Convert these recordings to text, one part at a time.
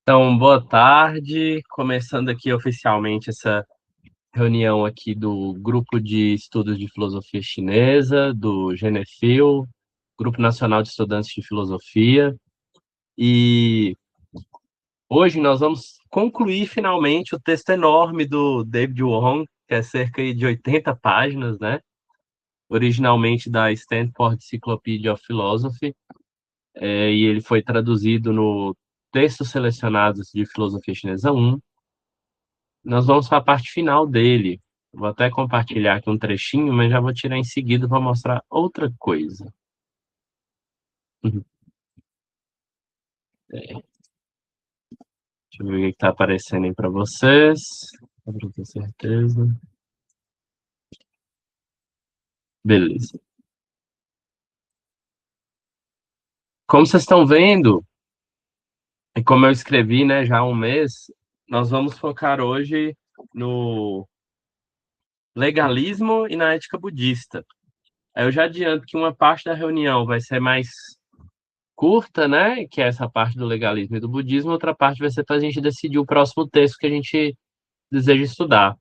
Então, boa tarde. Começando aqui oficialmente essa reunião aqui do Grupo de Estudos de Filosofia Chinesa, do GNFIL, Grupo Nacional de Estudantes de Filosofia. E hoje nós vamos concluir finalmente o texto enorme do David Wong, que é cerca de 80 páginas, né? Originalmente da Stanford Encyclopedia of Philosophy, e ele foi traduzido no Textos Selecionados de Filosofia Chinesa 1. Nós vamos para a parte final dele. Vou até compartilhar aqui um trechinho, mas já vou tirar em seguida para mostrar outra coisa. Uhum. Deixa eu ver o que está aparecendo aí para vocês. Só para ter certeza. Beleza. Como vocês estão vendo, e como eu escrevi, né, já há um mês, nós vamos focar hoje no legalismo e na ética budista. Aí eu já adianto que uma parte da reunião vai ser mais curta, né? Que é essa parte do legalismo e do budismo, outra parte vai ser para a gente decidir o próximo texto que a gente deseja estudar.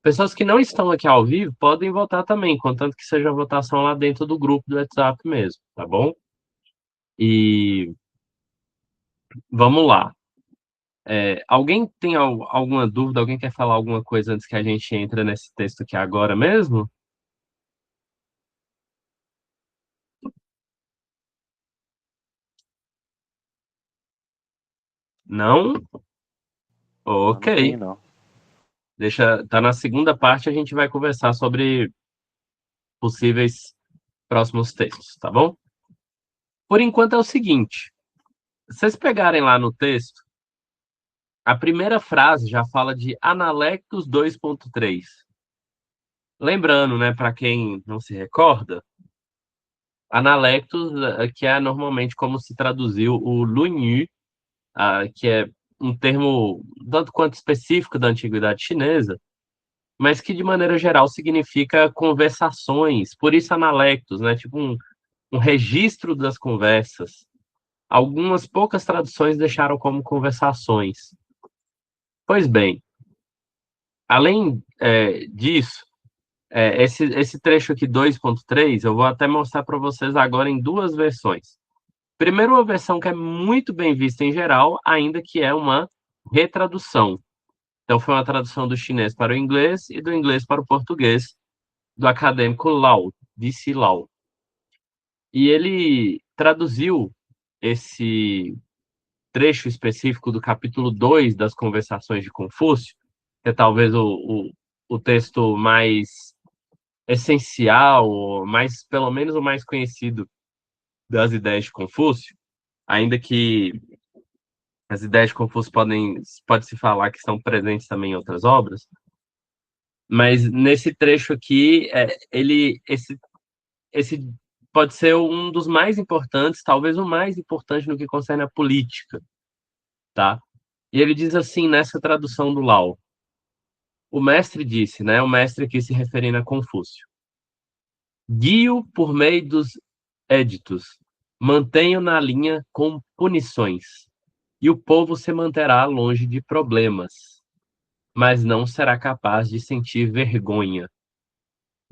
Pessoas que não estão aqui ao vivo podem votar também, contanto que seja a votação lá dentro do grupo do WhatsApp mesmo, tá bom? E vamos lá. Alguém tem alguma dúvida? Alguém quer falar alguma coisa antes que a gente entre nesse texto aqui agora mesmo? Não? Não, Ok. não tenho não. Tá na segunda parte, a gente vai conversar sobre possíveis próximos textos, tá bom? Por enquanto é o seguinte, se vocês pegarem lá no texto, a primeira frase já fala de Analectos 2.3. Lembrando, né, para quem não se recorda, Analectos, que é normalmente como se traduziu o Lunyu, que é um termo tanto quanto específico da antiguidade chinesa, mas que de maneira geral significa conversações, por isso Analectos, né, tipo um registro das conversas. Algumas poucas traduções deixaram como conversações. Pois bem, além disso, esse trecho aqui 2.3, eu vou até mostrar para vocês agora em duas versões. Primeiro, uma versão que é muito bem vista em geral, ainda que é uma retradução. Então, foi uma tradução do chinês para o inglês e do inglês para o português, do acadêmico Lau, D.C. Lau. E ele traduziu esse trecho específico do capítulo 2 das Conversações de Confúcio, que é talvez o texto mais essencial, mais, pelo menos o mais conhecido das ideias de Confúcio, ainda que as ideias de Confúcio pode se falar que estão presentes também em outras obras, mas nesse trecho aqui, esse pode ser um dos mais importantes, talvez o mais importante no que concerne a política, tá? E ele diz assim nessa tradução do Lao: o mestre disse, né? O mestre aqui se referindo a Confúcio: guio por meio dos éditos, mantenho na linha com punições, e o povo se manterá longe de problemas, mas não será capaz de sentir vergonha.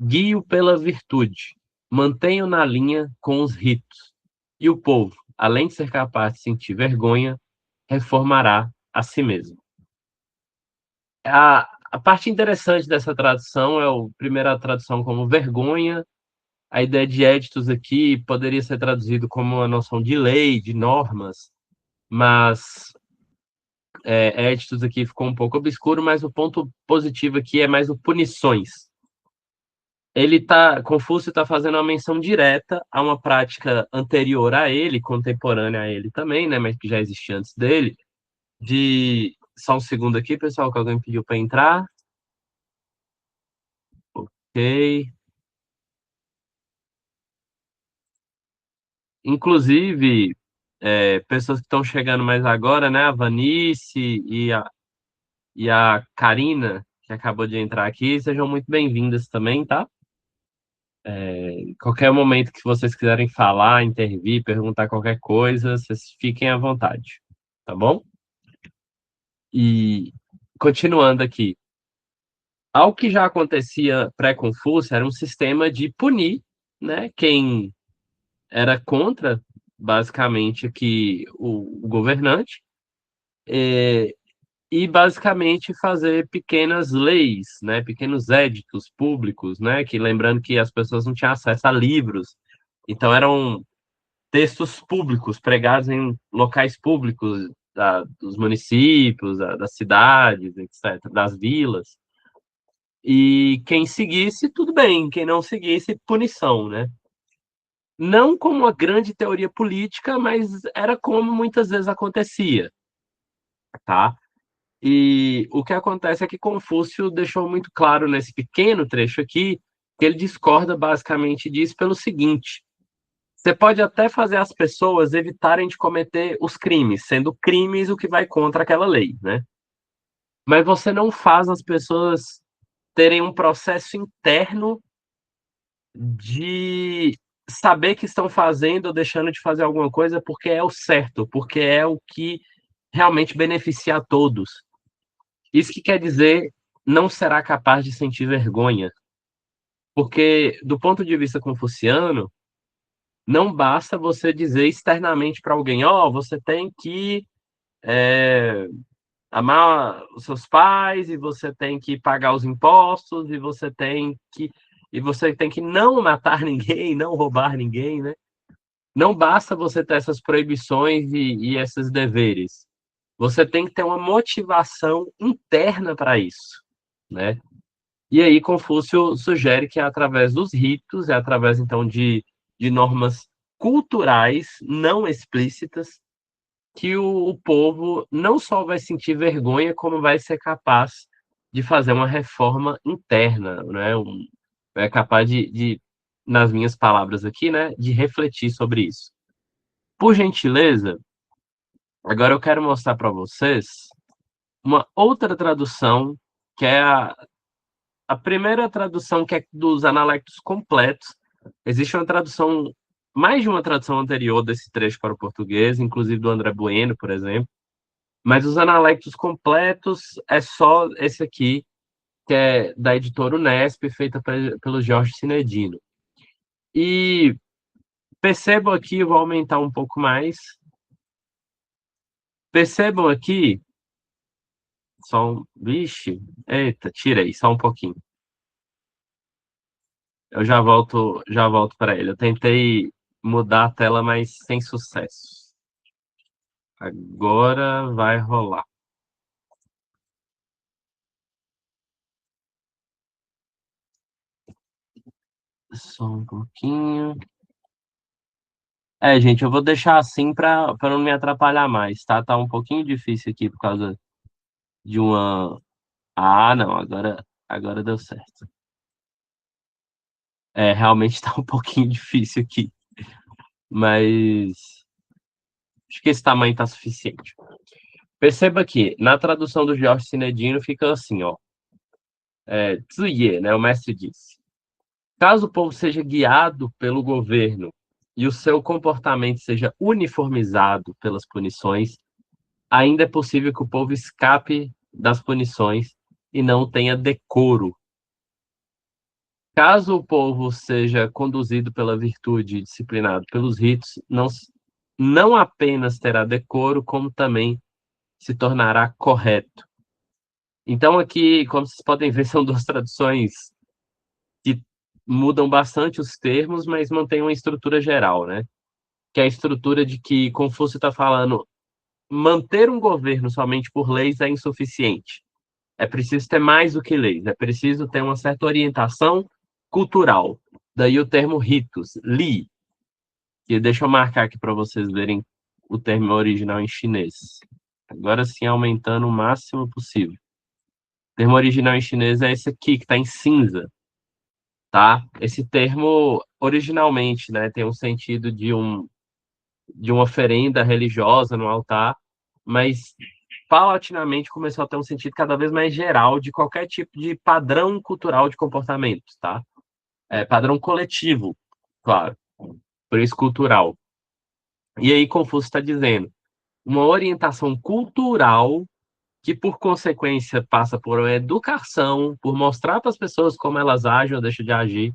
Guio pela virtude, mantenho na linha com os ritos, e o povo, além de ser capaz de sentir vergonha, reformará a si mesmo. A parte interessante dessa tradução é a primeira tradução como vergonha. A ideia de éditos aqui poderia ser traduzido como uma noção de lei, de normas, mas éditos aqui ficou um pouco obscuro, mas o ponto positivo aqui é mais o punições. Confúcio está fazendo uma menção direta a uma prática anterior a ele, contemporânea a ele também, né, mas que já existia antes dele, de... Só um segundo aqui, pessoal, que alguém pediu para entrar. Ok. Inclusive, pessoas que estão chegando mais agora, né? A Vanice e a Karina, que acabou de entrar aqui, sejam muito bem-vindas também, tá? Em qualquer momento que vocês quiserem falar, intervir, perguntar qualquer coisa, vocês fiquem à vontade, tá bom? E, continuando aqui, algo que já acontecia pré-Confúcio era um sistema de punir, né, quem era contra, basicamente, aqui o governante, é, e basicamente fazer pequenas leis, né, pequenos éditos públicos, né, que lembrando que as pessoas não tinham acesso a livros, então eram textos públicos pregados em locais públicos dos municípios, das cidades, etc., das vilas. E quem seguisse, tudo bem, quem não seguisse, punição, né? Não como uma grande teoria política, mas era como muitas vezes acontecia, tá? E o que acontece é que Confúcio deixou muito claro nesse pequeno trecho aqui que ele discorda basicamente disso pelo seguinte: você pode até fazer as pessoas evitarem de cometer os crimes, sendo crimes o que vai contra aquela lei, né? Mas você não faz as pessoas terem um processo interno de saber que estão fazendo ou deixando de fazer alguma coisa porque é o certo, porque é o que realmente beneficia a todos. Isso que quer dizer não será capaz de sentir vergonha, porque do ponto de vista confuciano, não basta você dizer externamente para alguém, ó, você tem que amar os seus pais e você tem que pagar os impostos e você tem que não matar ninguém, não roubar ninguém, né? Não basta você ter essas proibições e esses deveres. Você tem que ter uma motivação interna para isso, né? E aí Confúcio sugere que é através dos ritos, é através então de normas culturais não explícitas, que o povo não só vai sentir vergonha, como vai ser capaz de fazer uma reforma interna, né? É capaz nas minhas palavras aqui, né, de refletir sobre isso. Por gentileza, agora eu quero mostrar para vocês uma outra tradução, que é a primeira tradução, que é dos analectos completos. Existe uma tradução, mais de uma tradução anterior desse trecho para o português, inclusive do André Bueno, por exemplo. Mas os analectos completos é só esse aqui, que é da editora Unesp, feita pelo Jorge Sinedino. E percebam aqui, eu vou aumentar um pouco mais. Percebam aqui, Vixe, eita, tirei, só um pouquinho. Eu já volto para ele. Eu tentei mudar a tela, mas sem sucesso. Agora vai rolar. Só um pouquinho. Gente, eu vou deixar assim para não me atrapalhar mais, tá? Tá um pouquinho difícil aqui por causa de uma. Ah, não, agora deu certo. Realmente tá um pouquinho difícil aqui, mas acho que esse tamanho tá suficiente. Perceba que na tradução do Jorge Sinedino fica assim, ó. Ziye, né? O mestre disse: caso o povo seja guiado pelo governo e o seu comportamento seja uniformizado pelas punições, ainda é possível que o povo escape das punições e não tenha decoro. Caso o povo seja conduzido pela virtude e disciplinado pelos ritos, não apenas terá decoro, como também se tornará correto. Então, aqui, como vocês podem ver, são duas traduções que mudam bastante os termos, mas mantêm uma estrutura geral, né? Que é a estrutura de que Confúcio está falando, manter um governo somente por leis é insuficiente. É preciso ter mais do que leis, é preciso ter uma certa orientação cultural. Daí o termo ritos, li, que deixa eu marcar aqui para vocês verem o termo original em chinês. Agora sim, aumentando o máximo possível. O termo original em chinês é esse aqui, que está em cinza, tá? Esse termo, originalmente, né, tem um sentido de uma oferenda religiosa no altar, mas paulatinamente começou a ter um sentido cada vez mais geral de qualquer tipo de padrão cultural de comportamento, tá? Padrão coletivo, claro, por isso cultural. E aí Confúcio está dizendo, uma orientação cultural que por consequência passa por uma educação, por mostrar para as pessoas como elas agem ou deixam de agir,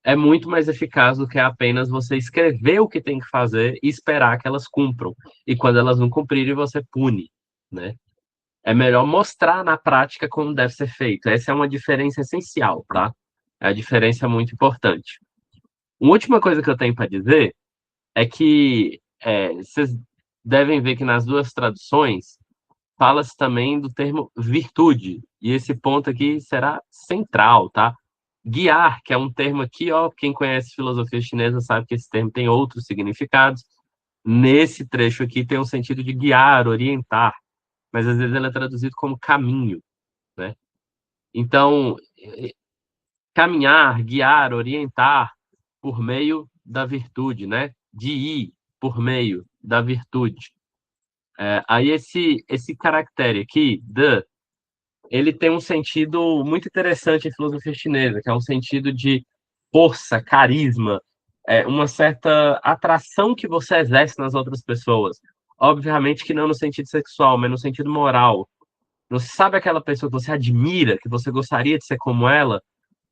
é muito mais eficaz do que apenas você escrever o que tem que fazer e esperar que elas cumpram. E quando elas não cumprirem, você pune, né? É melhor mostrar na prática como deve ser feito. Essa é uma diferença essencial, tá? É a diferença muito importante. Uma última coisa que eu tenho para dizer é que vocês devem ver que nas duas traduções fala-se também do termo virtude, e esse ponto aqui será central, tá? Guiar, que é um termo aqui, ó, quem conhece filosofia chinesa sabe que esse termo tem outros significados. Nesse trecho aqui tem um sentido de guiar, orientar, mas às vezes ele é traduzido como caminho, né? Então, caminhar, guiar, orientar por meio da virtude, né? De ir por meio da virtude. Aí esse caractere aqui, de, ele tem um sentido muito interessante em filosofia chinesa, que é um sentido de força, carisma, uma certa atração que você exerce nas outras pessoas. Obviamente que não no sentido sexual, mas no sentido moral. Você sabe aquela pessoa que você admira, que você gostaria de ser como ela,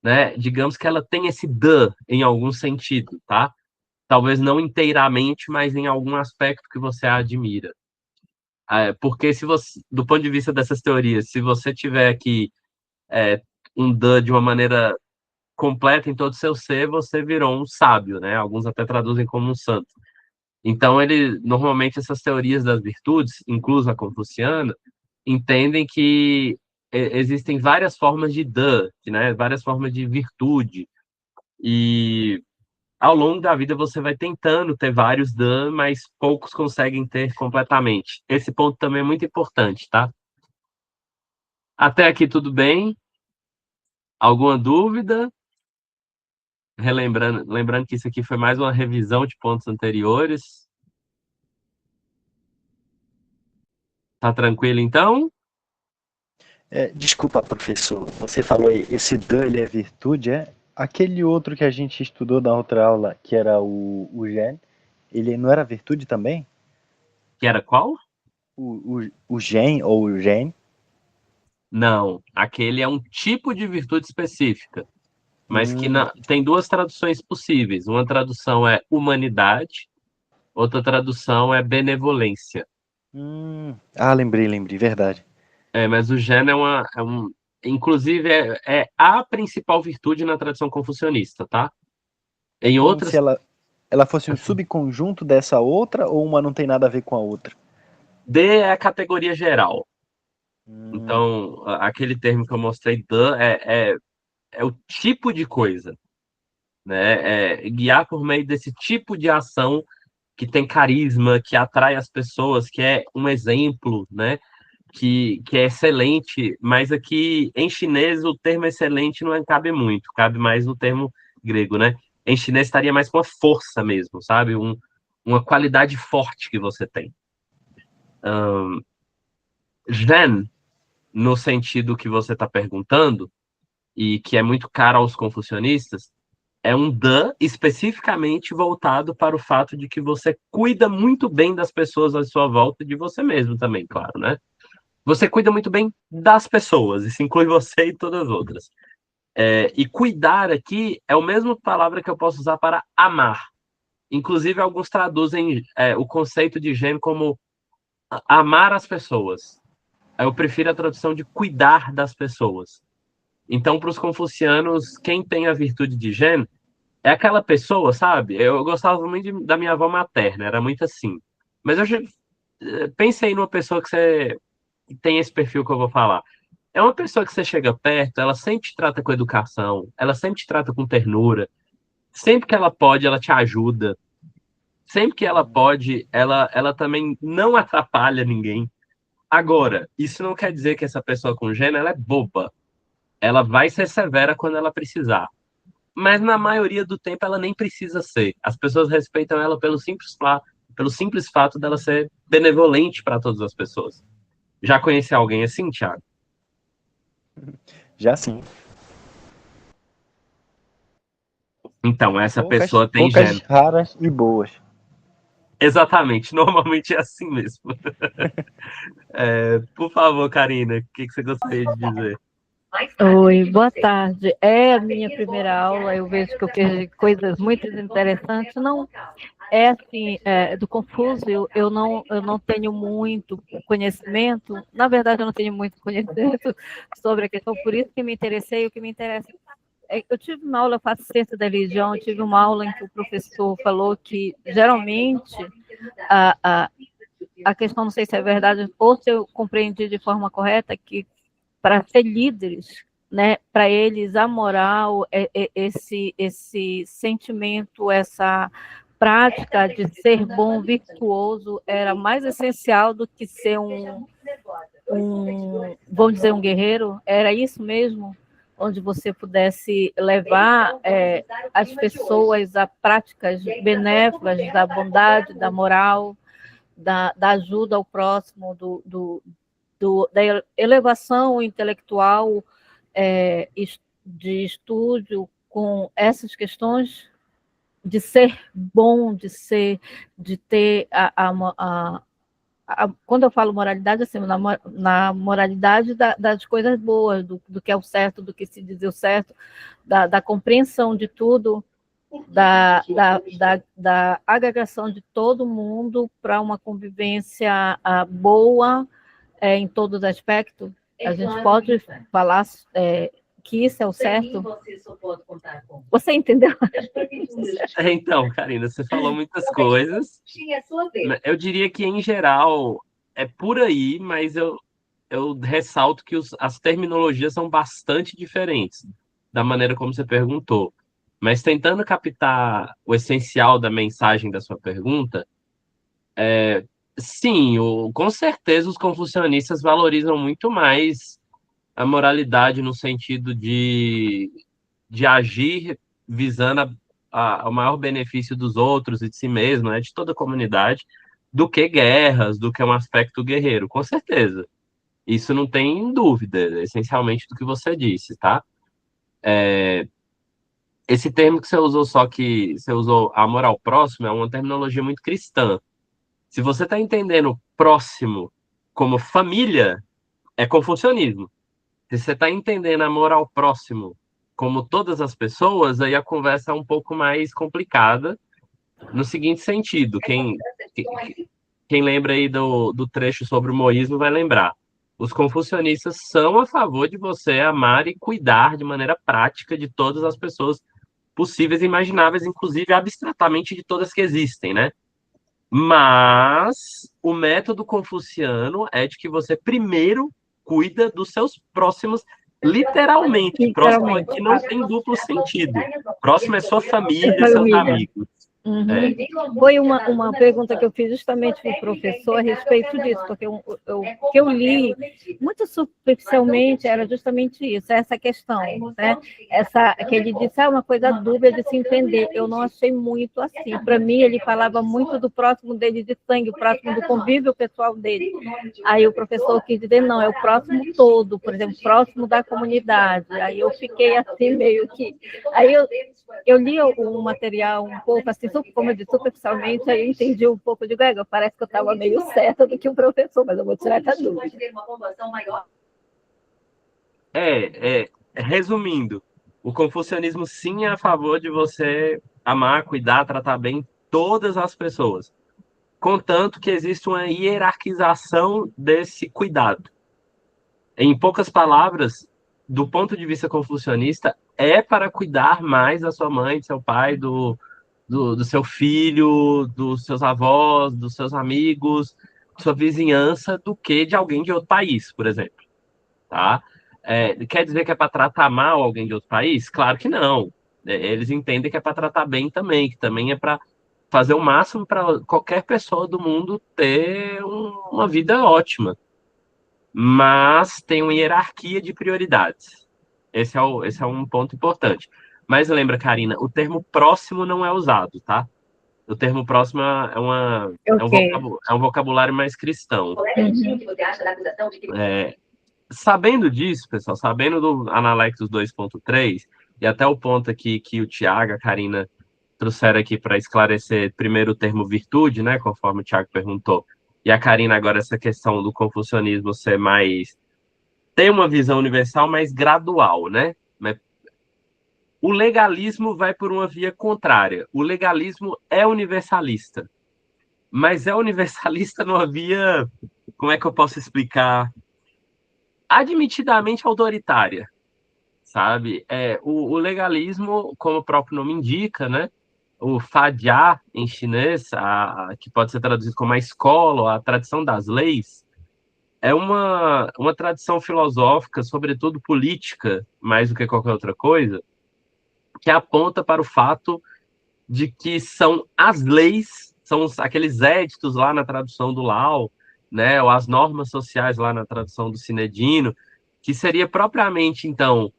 né? Digamos que ela tem esse "de" em algum sentido, tá? Talvez não inteiramente, mas em algum aspecto que você a admira. Porque se você, do ponto de vista dessas teorias, se você tiver aqui um "de" de uma maneira completa em todo o seu ser, você virou um sábio, né? Alguns até traduzem como um santo. Então, ele normalmente essas teorias das virtudes, incluso a confuciana, entendem que existem várias formas de "de", né? Várias formas de virtude. E ao longo da vida você vai tentando ter vários "de", mas poucos conseguem ter completamente. Esse ponto também é muito importante, tá? Até aqui tudo bem? Alguma dúvida? Lembrando que isso aqui foi mais uma revisão de pontos anteriores. Tá tranquilo então? Desculpa, professor, você falou aí, esse dan ele é virtude, é? Aquele outro que a gente estudou na outra aula, que era o gen, ele não era virtude também? Que era qual? O gen ou o gen? Não, aquele é um tipo de virtude específica, mas que Hum, tem duas traduções possíveis. Uma tradução é humanidade, outra tradução é benevolência. lembrei, verdade. Mas o gênio inclusive é a principal virtude na tradição confucionista, tá? Em Como se outras, ela fosse um assim, subconjunto dessa outra, ou uma não tem nada a ver com a outra? D é a categoria geral. Hum, Então, aquele termo que eu mostrei, "the", é o tipo de coisa, né? Guiar por meio desse tipo de ação que tem carisma, que atrai as pessoas, que é um exemplo, né? Que é excelente, mas aqui em chinês o termo excelente não cabe muito, cabe mais no termo grego, né? Em chinês estaria mais com a força mesmo, sabe? Uma qualidade forte que você tem. Zen, no sentido que você está perguntando, e que é muito caro aos confucionistas, é um dan especificamente voltado para o fato de que você cuida muito bem das pessoas à sua volta e de você mesmo também, claro, né? Você cuida muito bem das pessoas, isso inclui você e todas as outras. E cuidar aqui é a mesma palavra que eu posso usar para amar. Inclusive, alguns traduzem o conceito de gênero como amar as pessoas. Eu prefiro a tradução de cuidar das pessoas. Então, para os confucianos, quem tem a virtude de gênero é aquela pessoa, sabe? Eu gostava muito da minha avó materna, era muito assim. Mas eu já pensei numa pessoa que você tem esse perfil que eu vou falar. É uma pessoa que você chega perto, ela sempre te trata com educação, ela sempre te trata com ternura, sempre que ela pode, ela te ajuda, sempre que ela pode, ela também não atrapalha ninguém. Agora, isso não quer dizer que essa pessoa com gênero ela é boba. Ela vai ser severa quando ela precisar. Mas na maioria do tempo ela nem precisa ser. As pessoas respeitam ela pelo simples fato dela ser benevolente para todas as pessoas. Já conheci alguém assim, Thiago? já sim. Então, essa Poucas, pessoa tem poucas gênero. raras e boas. Exatamente, normalmente é assim mesmo. Por favor, Karina, o que você gostaria de dizer? Oi, boa tarde. É a minha primeira aula, eu vejo que eu fiz coisas muito interessantes. Não é assim, do Confúcio, eu não tenho muito conhecimento, na verdade, eu não tenho muito conhecimento sobre a questão, por isso que me interessei, o que me interessa. Eu tive uma aula, eu faço ciência da religião, eu tive uma aula em que o professor falou que, geralmente, a, a, a questão, não sei se é verdade, ou se eu compreendi de forma correta, que para ser líderes, né, para eles a moral, esse sentimento, essa prática de ser bom, virtuoso, era mais essencial do que ser vamos dizer, um guerreiro. Era isso mesmo? Onde você pudesse levar as pessoas a práticas benéficas da bondade, da moral, da ajuda ao próximo, da elevação intelectual, de estúdio com essas questões de ser bom, de ter quando eu falo moralidade, assim, na moralidade das coisas boas, do que é o certo, do que se diz o certo, da compreensão de tudo, da agregação de todo mundo para uma convivência boa, em todos os aspectos. A gente pode falar que isso é o certo. Você entendeu? Então, Karina, você falou muitas coisas. Eu diria que, em geral, é por aí, mas eu ressalto que as terminologias são bastante diferentes da maneira como você perguntou. Mas tentando captar o essencial da mensagem da sua pergunta, sim, com certeza os confucionistas valorizam muito mais a moralidade no sentido de agir visando o maior benefício dos outros e de si mesmo, né, de toda a comunidade, do que guerras, do que um aspecto guerreiro, com certeza. Isso não tem dúvida, essencialmente do que você disse, tá? Esse termo que você usou, só que você usou amor ao próximo, é uma terminologia muito cristã. Se você está entendendo próximo como família, é confucionismo. Se você está entendendo amor ao próximo como todas as pessoas, aí a conversa é um pouco mais complicada, no seguinte sentido: quem lembra aí do trecho sobre o moísmo vai lembrar. Os confucionistas são a favor de você amar e cuidar de maneira prática de todas as pessoas possíveis e imagináveis, inclusive abstratamente de todas que existem, né? Mas o método confuciano é de que você primeiro cuida dos seus próximos, literalmente. Próximo Literalmente. aqui não tem duplo sentido. Próximo é sua família, seus amigos. Uhum. Foi uma pergunta que eu fiz justamente para o professor a respeito disso, porque o que eu li muito superficialmente era justamente isso, essa questão, né? Que ele disse, uma coisa dúbia de se entender. Eu não achei muito assim. Para mim, ele falava muito do próximo dele de sangue, o próximo do convívio pessoal dele. Aí o professor quis dizer, não, é o próximo todo, por exemplo, próximo da comunidade. Aí eu fiquei assim, meio que... Aí eu li o material um pouco, assim, como eu disse, superficialmente, aí eu entendi um pouco de Gregor. Parece que eu estava meio certa do que o professor, mas eu vou tirar essa dúvida. Resumindo, o confucionismo sim é a favor de você amar, cuidar, tratar bem todas as pessoas, contanto que existe uma hierarquização desse cuidado. Em poucas palavras, do ponto de vista confucionista, é para cuidar mais da sua mãe, do seu pai, do seu filho, dos seus avós, dos seus amigos, sua vizinhança, do que de alguém de outro país, por exemplo. Tá? Quer dizer que é para tratar mal alguém de outro país? Claro que não. Eles entendem que é para tratar bem também, que também é para fazer o máximo para qualquer pessoa do mundo ter uma vida ótima. Mas tem uma hierarquia de prioridades. Esse é um ponto importante. Mas lembra, Karina, o termo próximo não é usado, tá? O termo próximo é um vocabulário mais cristão. Sabendo disso, pessoal, sabendo do Analectos 2.3, e até o ponto aqui que o Tiago, a Karina trouxeram aqui para esclarecer primeiro o termo virtude, né, conforme o Thiago perguntou, e a Karina agora essa questão do confucionismo ser mais... tem uma visão universal mais gradual, né? O legalismo vai por uma via contrária. O legalismo é universalista, mas é universalista numa via, como é que eu posso explicar? Admitidamente autoritária, sabe? O legalismo, como o próprio nome indica, né? O Fadiá, em chinês, que pode ser traduzido como a escola, a tradição das leis, é uma tradição filosófica, sobretudo política, mais do que qualquer outra coisa, que aponta para o fato de que são as leis, são aqueles éditos lá na tradução do Lao, né, ou as normas sociais lá na tradução do Cinedino, que seria propriamente, então,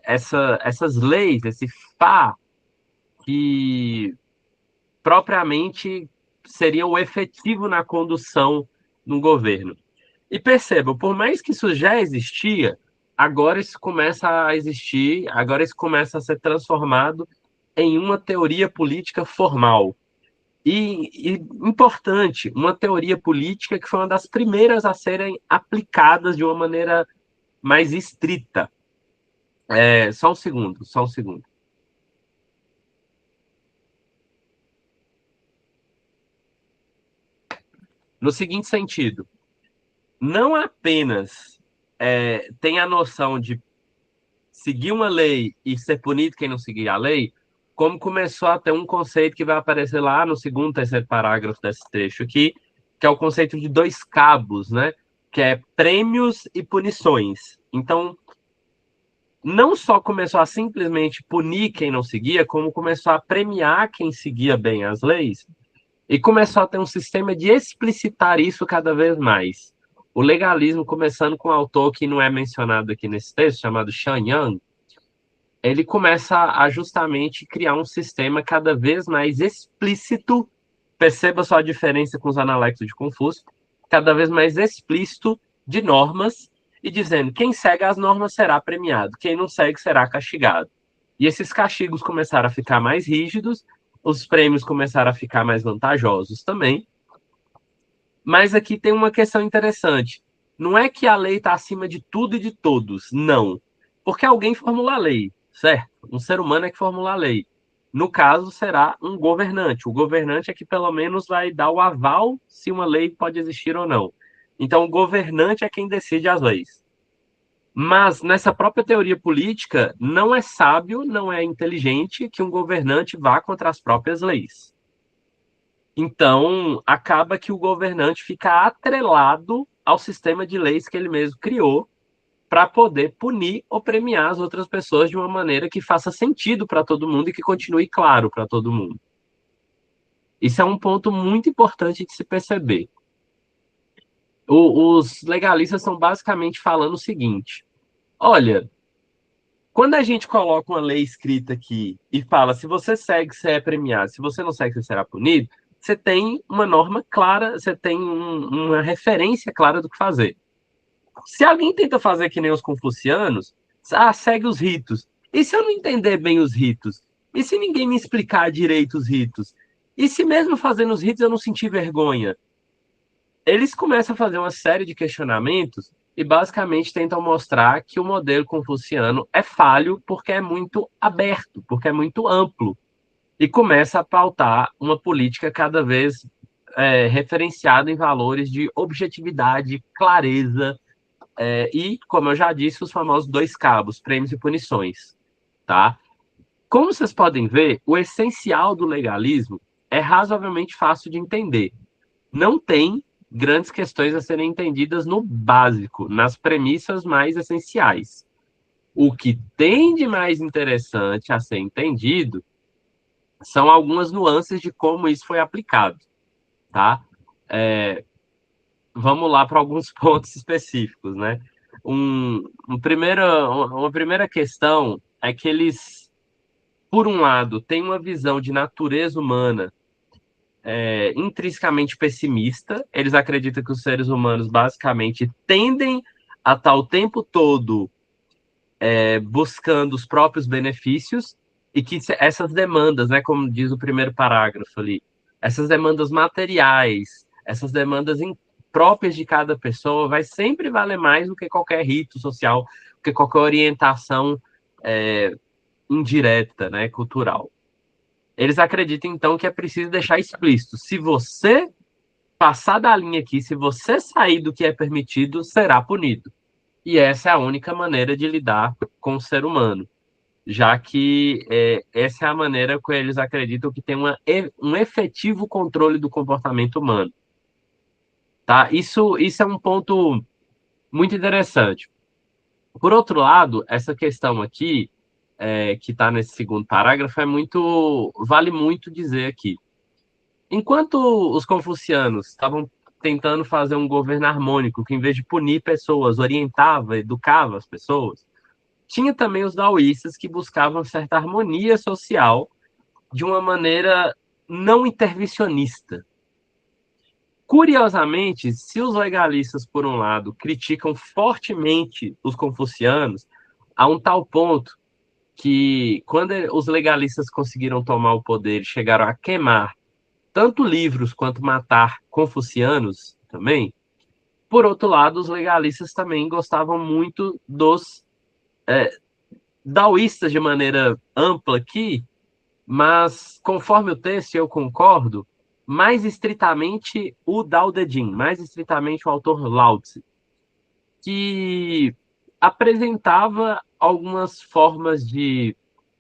essas leis, esse Fá, que propriamente seria o efetivo na condução do governo. E perceba, por mais que isso já existia, agora isso começa a existir, agora isso começa a ser transformado em uma teoria política formal. E importante, uma teoria política que foi uma das primeiras a serem aplicadas de uma maneira mais estrita. Só um segundo, só um segundo. No seguinte sentido, não apenas tem a noção de seguir uma lei e ser punido quem não seguir a lei, como começou a ter um conceito que vai aparecer lá no segundo, terceiro parágrafo desse trecho aqui, que é o conceito de dois cabos, né? Que é prêmios e punições. Então, não só começou a simplesmente punir quem não seguia, como começou a premiar quem seguia bem as leis, e começou a ter um sistema de explicitar isso cada vez mais. O legalismo, começando com um autor que não é mencionado aqui nesse texto, chamado Shan Yang, ele começa a justamente criar um sistema cada vez mais explícito, perceba só a diferença com os analectos de Confúcio, cada vez mais explícito de normas, e dizendo quem segue as normas será premiado, quem não segue será castigado. E esses castigos começaram a ficar mais rígidos, os prêmios começaram a ficar mais vantajosos também. Mas aqui tem uma questão interessante. Não é que a lei está acima de tudo e de todos, não. Porque alguém formula a lei, certo? Um ser humano é que formula a lei. No caso, será um governante. O governante é que pelo menos vai dar o aval se uma lei pode existir ou não. Então, o governante é quem decide as leis. Mas, nessa própria teoria política, não é sábio, não é inteligente que um governante vá contra as próprias leis. Então, acaba que o governante fica atrelado ao sistema de leis que ele mesmo criou para poder punir ou premiar as outras pessoas de uma maneira que faça sentido para todo mundo e que continue claro para todo mundo. Isso é um ponto muito importante de se perceber. Os legalistas estão basicamente falando o seguinte: olha, quando a gente coloca uma lei escrita aqui e fala se você segue, você é premiado, se você não segue, você será punido, você tem uma norma clara, você tem uma referência clara do que fazer. Se alguém tenta fazer que nem os confucianos, segue os ritos. E se eu não entender bem os ritos? E se ninguém me explicar direito os ritos? E se mesmo fazendo os ritos eu não sentir vergonha? Eles começam a fazer uma série de questionamentos e basicamente tentam mostrar que o modelo confuciano é falho porque é muito aberto, porque é muito amplo. E começa a pautar uma política cada vez referenciada em valores de objetividade, clareza, e, como eu já disse, os famosos dois cabos, prêmios e punições. Tá? Como vocês podem ver, o essencial do legalismo é razoavelmente fácil de entender. Não tem grandes questões a serem entendidas no básico, nas premissas mais essenciais. O que tem de mais interessante a ser entendido são algumas nuances de como isso foi aplicado, tá? Vamos lá para alguns pontos específicos, né? Uma primeira questão é que eles, por um lado, têm uma visão de natureza humana intrinsecamente pessimista. Eles acreditam que os seres humanos basicamente tendem a estar o tempo todo buscando os próprios benefícios e que essas demandas, né, como diz o primeiro parágrafo ali, essas demandas materiais, essas demandas próprias de cada pessoa, vai sempre valer mais do que qualquer rito social, do que qualquer orientação indireta, né, cultural. Eles acreditam, então, que é preciso deixar explícito. Se você passar da linha aqui, se você sair do que é permitido, será punido. E essa é a única maneira de lidar com o ser humano, já que essa é a maneira que eles acreditam que tem um efetivo controle do comportamento humano. Tá? Isso é um ponto muito interessante. Por outro lado, essa questão aqui, que está nesse segundo parágrafo, vale muito dizer aqui. Enquanto os confucianos estavam tentando fazer um governo harmônico, que em vez de punir pessoas, orientava, educava as pessoas, tinha também os daoístas que buscavam certa harmonia social de uma maneira não intervencionista. Curiosamente, se os legalistas, por um lado, criticam fortemente os confucianos, a um tal ponto que, quando os legalistas conseguiram tomar o poder, chegaram a queimar tanto livros quanto matar confucianos também. Por outro lado, os legalistas também gostavam muito dos daoístas de maneira ampla aqui, mas, conforme o texto, eu concordo, mais estritamente o Dao De Jing, mais estritamente o autor Lao Tzu, que apresentava algumas formas de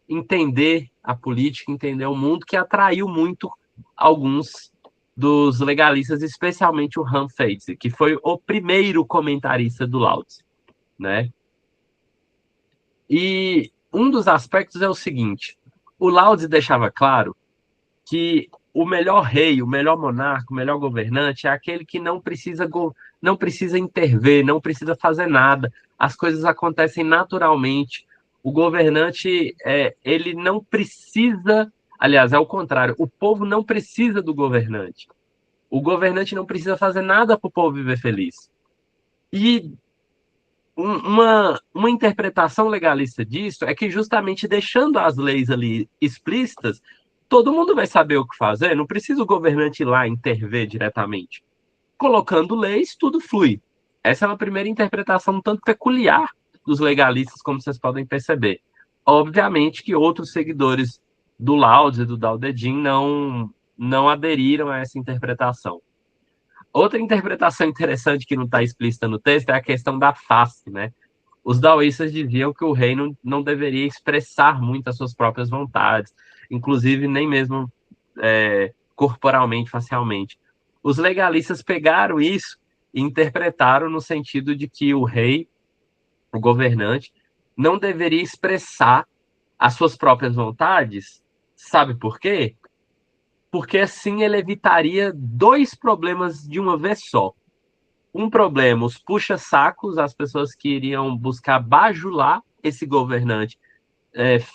entender a política, entender o mundo, que atraiu muito alguns dos legalistas, especialmente o Han Feizi, que foi o primeiro comentarista do Lao Tzu, né? E um dos aspectos é o seguinte: o Lao Tzu deixava claro que o melhor rei, o melhor monarca, o melhor governante é aquele que não precisa intervir, não precisa fazer nada. As coisas acontecem naturalmente. O governante, ele não precisa, aliás, é o contrário, o povo não precisa do governante. O governante não precisa fazer nada para o povo viver feliz. E uma interpretação legalista disso é que, justamente deixando as leis ali explícitas, todo mundo vai saber o que fazer, não precisa o governante ir lá intervir diretamente. Colocando leis, tudo flui. Essa é uma primeira interpretação um tanto peculiar dos legalistas, como vocês podem perceber. Obviamente que outros seguidores do Lao Tzu e do Dao De Jing não aderiram a essa interpretação. Outra interpretação interessante que não está explícita no texto é a questão da face, né? Os daoístas diziam que o rei não deveria expressar muito as suas próprias vontades, inclusive nem mesmo corporalmente, facialmente. Os legalistas pegaram isso e interpretaram no sentido de que o rei, o governante, não deveria expressar as suas próprias vontades. Sabe por quê? Porque assim ele evitaria dois problemas de uma vez só. Um problema, os puxa-sacos, as pessoas que iriam buscar bajular esse governante,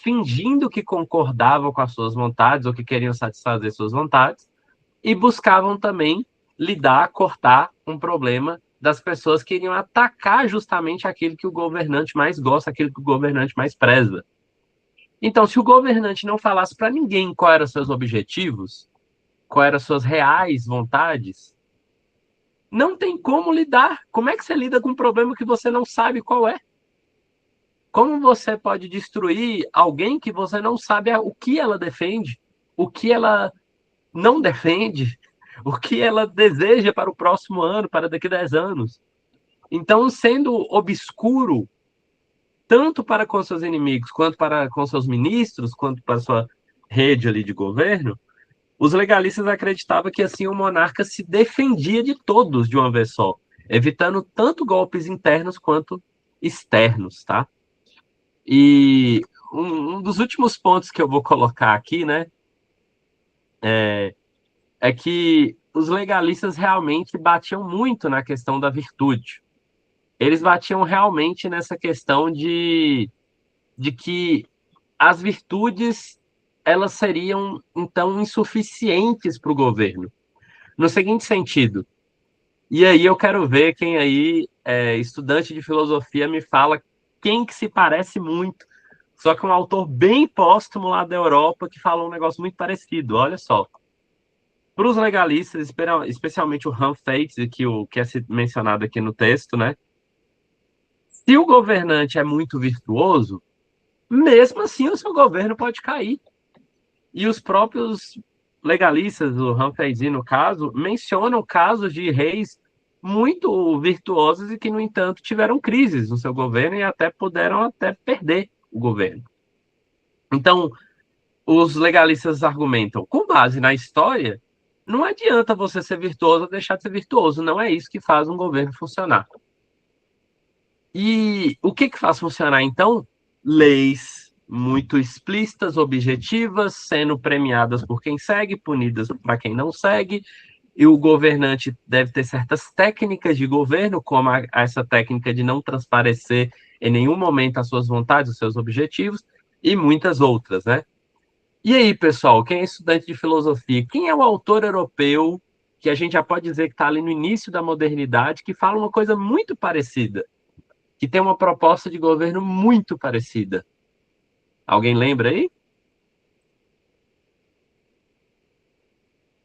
fingindo que concordavam com as suas vontades ou que queriam satisfazer suas vontades, e buscavam também cortar um problema das pessoas que iriam atacar justamente aquilo que o governante mais gosta, aquilo que o governante mais preza. Então, se o governante não falasse para ninguém quais eram os seus objetivos, quais eram as suas reais vontades, não tem como lidar. Como é que você lida com um problema que você não sabe qual é? Como você pode destruir alguém que você não sabe o que ela defende, o que ela não defende, o que ela deseja para o próximo ano, para daqui a 10 anos? Então, sendo obscuro, tanto para com seus inimigos, quanto para com seus ministros, quanto para sua rede ali de governo, os legalistas acreditavam que assim o monarca se defendia de todos de uma vez só, evitando tanto golpes internos quanto externos, tá? E um dos últimos pontos que eu vou colocar aqui, né, é que os legalistas realmente batiam muito na questão da virtude. Eles batiam realmente nessa questão de que as virtudes elas seriam, então, insuficientes para o governo. No seguinte sentido, e aí eu quero ver quem aí, estudante de filosofia, me fala quem que se parece muito Só que um autor bem póstumo lá da Europa que falou um negócio muito parecido. Olha só. Para os legalistas, especialmente o Han Feitz, que é mencionado aqui no texto, né? Se o governante é muito virtuoso, mesmo assim o seu governo pode cair. E os próprios legalistas, o Han Feitz, no caso, mencionam casos de reis muito virtuosos e que, no entanto, tiveram crises no seu governo e até puderam até perder o governo. Então, os legalistas argumentam, com base na história, não adianta você ser virtuoso ou deixar de ser virtuoso, não é isso que faz um governo funcionar. E o que faz funcionar, então? Leis muito explícitas, objetivas, sendo premiadas por quem segue, punidas para quem não segue, e o governante deve ter certas técnicas de governo, como essa técnica de não transparecer em nenhum momento as suas vontades, os seus objetivos, e muitas outras, né? E aí, pessoal, quem é estudante de filosofia, quem é o autor europeu que a gente já pode dizer que está ali no início da modernidade, que fala uma coisa muito parecida, que tem uma proposta de governo muito parecida? Alguém lembra aí?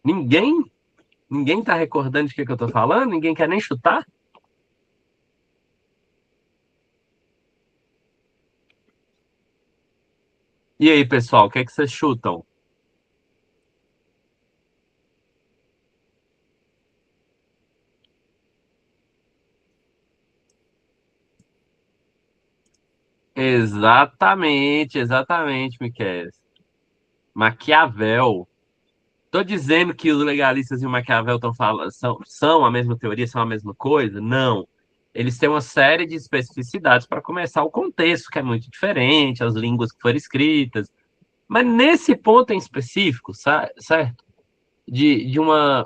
Ninguém? Ninguém está recordando de que eu estou falando? Ninguém quer nem chutar? E aí, pessoal, o que é que vocês chutam? Exatamente, Miquel. Maquiavel. Estou dizendo que os legalistas e o Maquiavel estão falando, são a mesma teoria, são a mesma coisa? Não. Eles têm uma série de especificidades para começar o contexto, que é muito diferente, as línguas que foram escritas. Mas nesse ponto em específico, certo?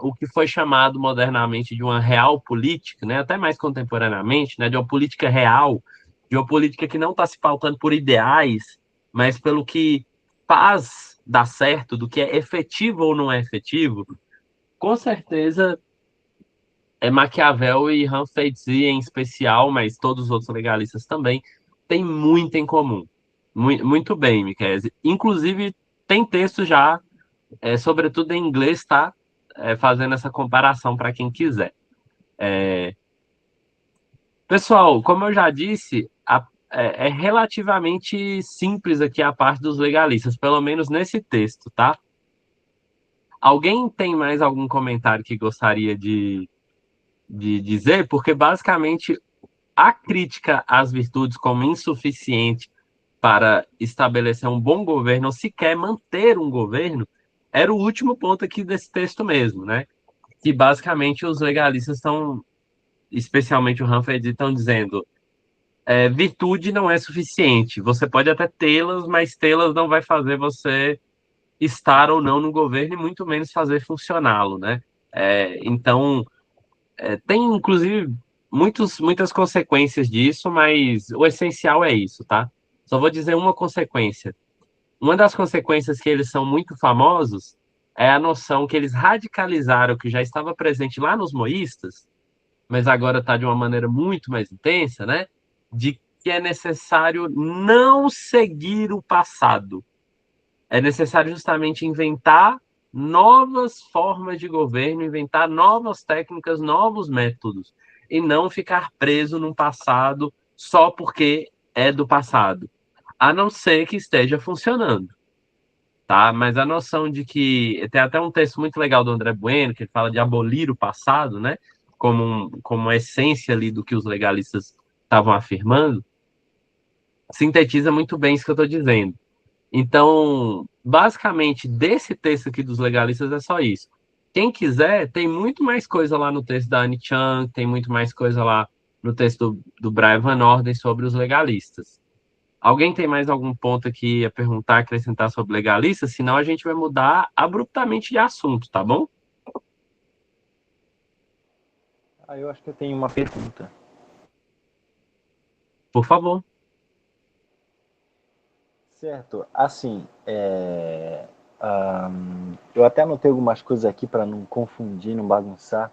O que foi chamado modernamente de uma real política, né? Até mais contemporaneamente, né? De uma política real, de uma política que não está se pautando por ideais, mas pelo que faz dar certo, do que é efetivo ou não é efetivo. Com certeza é Maquiavel e Han Feitzi em especial, mas todos os outros legalistas também, têm muito em comum. Muito bem, Miquel. Inclusive, tem texto já, sobretudo em inglês, tá? Fazendo essa comparação para quem quiser. Pessoal, como eu já disse, é relativamente simples aqui a parte dos legalistas, pelo menos nesse texto, tá? Alguém tem mais algum comentário que gostaria de dizer? Porque basicamente a crítica às virtudes como insuficiente para estabelecer um bom governo, ou sequer manter um governo, era o último ponto aqui desse texto mesmo, né? Que basicamente os legalistas estão, especialmente o Humphrey, estão dizendo virtude não é suficiente. Você pode até tê-las, mas tê-las não vai fazer você estar ou não no governo e muito menos fazer funcioná-lo, né? Então, tem inclusive muitas consequências disso, mas o essencial é isso, tá? Só vou dizer uma consequência. Uma das consequências que eles são muito famosos é a noção que eles radicalizaram, que já estava presente lá nos moístas, mas agora está de uma maneira muito mais intensa, né? De que é necessário não seguir o passado. É necessário justamente inventar novas formas de governo, inventar novas técnicas, novos métodos, e não ficar preso num passado só porque é do passado, a não ser que esteja funcionando, tá? Mas a noção de que tem até um texto muito legal do André Bueno que ele fala de abolir o passado, né? Como uma essência ali do que os legalistas estavam afirmando, sintetiza muito bem isso que eu estou dizendo. Então, basicamente, desse texto aqui dos legalistas é só isso. Quem quiser, tem muito mais coisa lá no texto da Anne Chang, tem muito mais coisa lá no texto do Brian Van Orden sobre os legalistas. Alguém tem mais algum ponto aqui a perguntar, acrescentar sobre legalistas? Senão a gente vai mudar abruptamente de assunto, tá bom? Eu acho que eu tenho uma pergunta. Por favor. Certo, assim, eu até anotei algumas coisas aqui para não confundir, não bagunçar.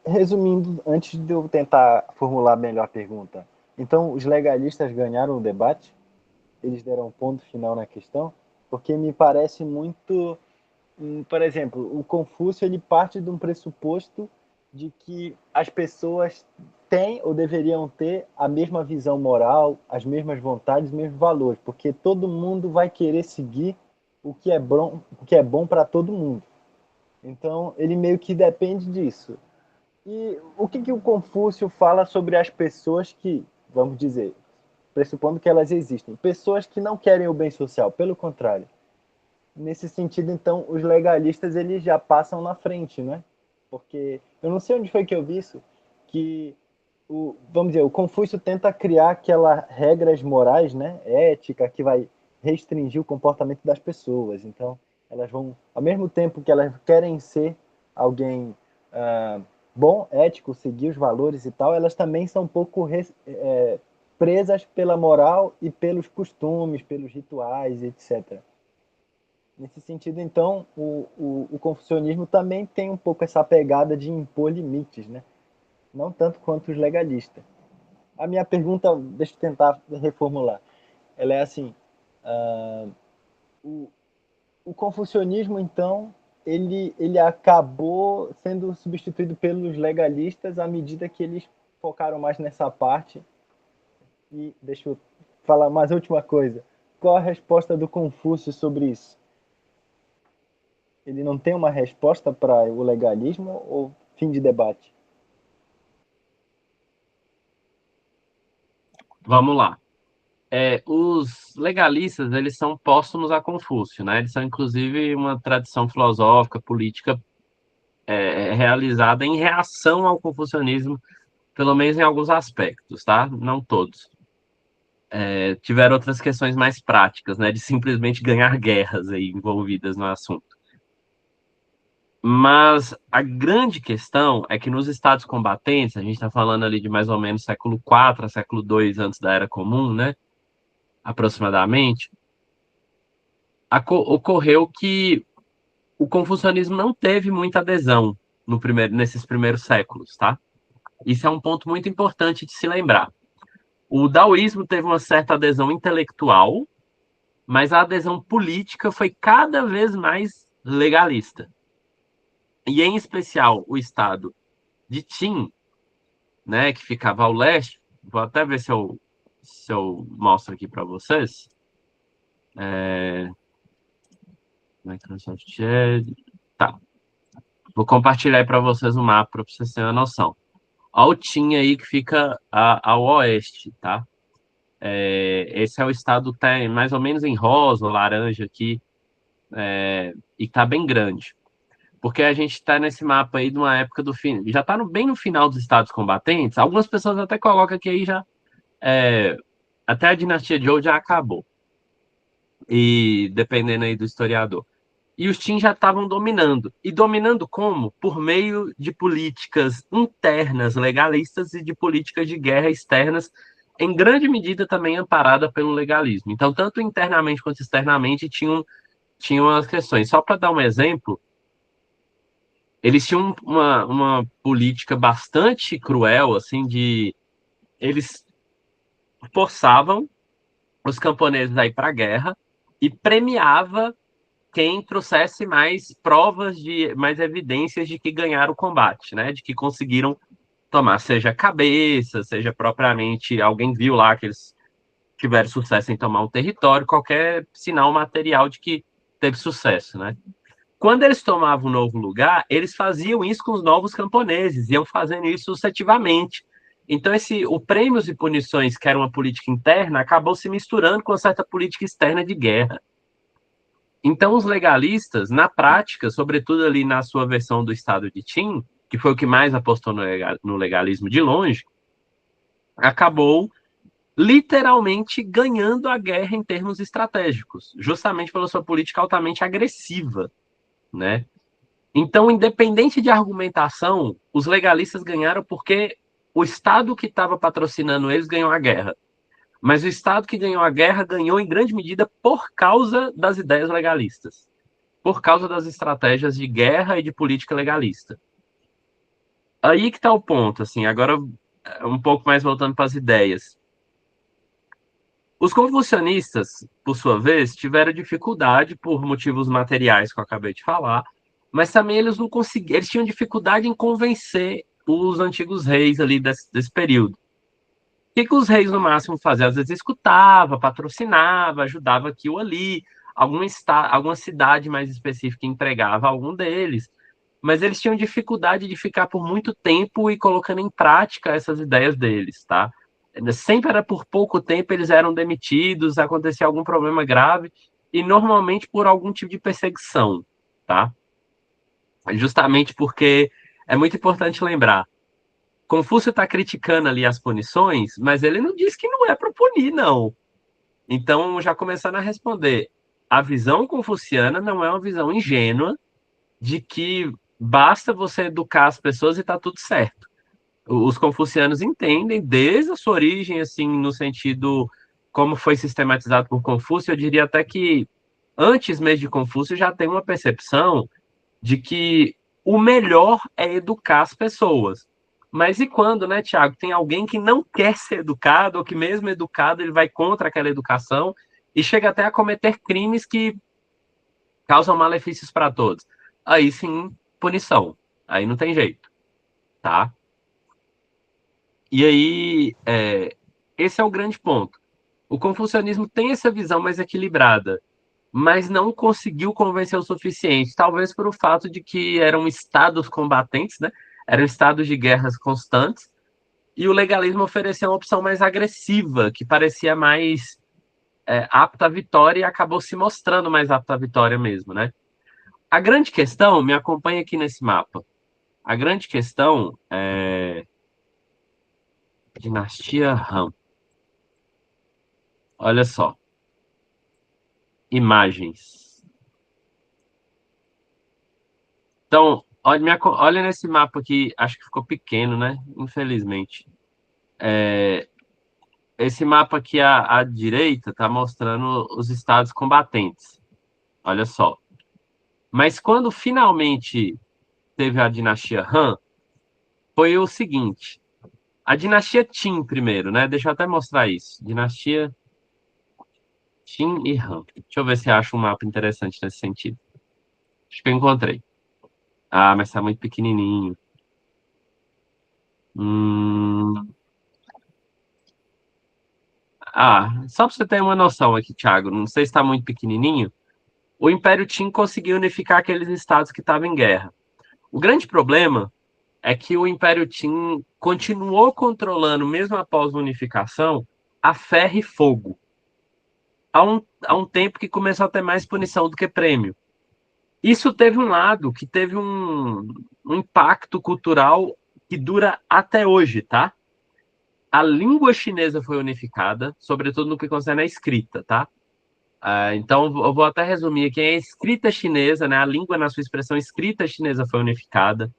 Resumindo, antes de eu tentar formular melhor a pergunta, então os legalistas ganharam o debate? eles deram um ponto final na questão, porque me parece muito, por exemplo, o Confúcio ele parte de um pressuposto de que as pessoas têm ou deveriam ter a mesma visão moral, as mesmas vontades, os mesmos valores, porque todo mundo vai querer seguir o que é bom para todo mundo. Então, ele meio que depende disso. E o que o Confúcio fala sobre as pessoas que, vamos dizer, pressupondo que elas existem, pessoas que não querem o bem social, pelo contrário. Nesse sentido, então, os legalistas eles já passam na frente, né? Porque eu não sei onde foi que eu vi isso, que vamos dizer, o Confúcio tenta criar aquelas regras morais, né, ética, que vai restringir o comportamento das pessoas. Então, elas vão, ao mesmo tempo que elas querem ser alguém bom, ético, seguir os valores e tal, elas também são um pouco presas pela moral e pelos costumes, pelos rituais, etc. Nesse sentido, então, o confucionismo também tem um pouco essa pegada de impor limites, né? Não tanto quanto os legalistas. A minha pergunta, deixa eu tentar reformular. Ela é assim: o confucionismo, então, ele acabou sendo substituído pelos legalistas à medida que eles focaram mais nessa parte. E deixa eu falar mais última coisa. Qual a resposta do Confúcio sobre isso? Ele não tem uma resposta para o legalismo ou fim de debate? Vamos lá. Os legalistas, eles são póstumos a Confúcio, né? Eles são, inclusive, uma tradição filosófica, política, realizada em reação ao confucionismo, pelo menos em alguns aspectos, tá? Não todos. Tiveram outras questões mais práticas, né? De simplesmente ganhar guerras aí envolvidas no assunto. Mas a grande questão é que nos estados combatentes, a gente está falando ali de mais ou menos século IV a século II antes da Era Comum, né? Aproximadamente, ocorreu que o confucionismo não teve muita adesão nesses primeiros séculos, tá? Isso é um ponto muito importante de se lembrar. O daoísmo teve uma certa adesão intelectual, mas a adesão política foi cada vez mais legalista. E, em especial, o estado de Qin, né, que ficava ao leste, vou até ver se eu mostro aqui para vocês. Microsoft Edge. Tá. Vou compartilhar aí para vocês o mapa para vocês terem uma noção. Olha o Qin aí que fica ao oeste, tá? Esse é o estado que tá mais ou menos em rosa, laranja aqui, e está bem grande. Porque a gente está nesse mapa aí de uma época do fim, já está bem no final dos estados combatentes. Algumas pessoas até colocam que aí já até a dinastia Zhou já acabou. E dependendo aí do historiador. E os Qin já estavam dominando. E dominando como? Por meio de políticas internas legalistas e de políticas de guerra externas, em grande medida também amparada pelo legalismo. Então, tanto internamente quanto externamente tinham as questões. Só para dar um exemplo, eles tinham uma política bastante cruel, assim, eles forçavam os camponeses a ir para a guerra e premiava quem trouxesse mais provas, mais evidências de que ganharam o combate, né? De que conseguiram tomar, seja cabeça, seja propriamente alguém viu lá que eles tiveram sucesso em tomar um território, qualquer sinal material de que teve sucesso, né? Quando eles tomavam um novo lugar, eles faziam isso com os novos camponeses, iam fazendo isso sucessivamente. Então, o prêmios e punições, que era uma política interna, acabou se misturando com uma certa política externa de guerra. Então, os legalistas, na prática, sobretudo ali na sua versão do estado de Qin, que foi o que mais apostou no legalismo de longe, acabou literalmente ganhando a guerra em termos estratégicos, justamente pela sua política altamente agressiva, né? Então, independente de argumentação, os legalistas ganharam porque o Estado que estava patrocinando eles ganhou a guerra. Mas o Estado que ganhou a guerra ganhou em grande medida por causa das ideias legalistas, por causa das estratégias de guerra e de política legalista. Aí que está o ponto, assim, agora um pouco mais voltando para as ideias. Os confucionistas, por sua vez, tiveram dificuldade por motivos materiais que eu acabei de falar, mas também eles não conseguiam, eles tinham dificuldade em convencer os antigos reis ali desse período. O que os reis no máximo faziam? Às vezes escutava, patrocinava, ajudava aqui ou ali, alguma cidade mais específica entregava algum deles, mas eles tinham dificuldade de ficar por muito tempo e colocando em prática essas ideias deles, tá? Sempre era por pouco tempo, eles eram demitidos, acontecia algum problema grave, e normalmente por algum tipo de perseguição, tá? Justamente porque é muito importante lembrar, Confúcio está criticando ali as punições, mas ele não diz que não é para punir, não. Então, já começando a responder, a visão confuciana não é uma visão ingênua de que basta você educar as pessoas e está tudo certo. Os confucianos entendem, desde a sua origem, assim, no sentido como foi sistematizado por Confúcio, eu diria até que antes mesmo de Confúcio já tem uma percepção de que o melhor é educar as pessoas. Mas e quando, né, Tiago, tem alguém que não quer ser educado, ou que mesmo educado ele vai contra aquela educação e chega até a cometer crimes que causam malefícios para todos? Aí sim, punição. Aí não tem jeito, tá? E aí, esse é o grande ponto. O confucionismo tem essa visão mais equilibrada, mas não conseguiu convencer o suficiente, talvez por o fato de que eram estados combatentes, né? Eram estados de guerras constantes, e o legalismo oferecia uma opção mais agressiva, que parecia mais apta à vitória e acabou se mostrando mais apta à vitória mesmo, né? A grande questão, me acompanha aqui nesse mapa, a grande questão é dinastia Han. Olha só, imagens. Então, olha nesse mapa aqui, acho que ficou pequeno, né? Infelizmente. Esse mapa aqui à direita está mostrando os estados combatentes. Olha só. Mas quando finalmente teve a dinastia Han, foi o seguinte. A dinastia Qin primeiro, né? Deixa eu até mostrar isso. Dinastia Qin e Han. Deixa eu ver se eu acho um mapa interessante nesse sentido. Acho que eu encontrei. Ah, mas tá muito pequenininho. Hum... só para você ter uma noção aqui, Thiago, não sei se está muito pequenininho, o Império Qin conseguiu unificar aqueles estados que estavam em guerra. O grande problema é que o Império Qin continuou controlando, mesmo após a unificação, a ferro e fogo. Há um tempo que começou a ter mais punição do que prêmio. Isso teve um lado que teve um impacto cultural que dura até hoje, tá? A língua chinesa foi unificada, sobretudo no que concerne a escrita, tá? Então, eu vou até resumir aqui. A escrita chinesa, né, a língua na sua expressão escrita chinesa foi unificada,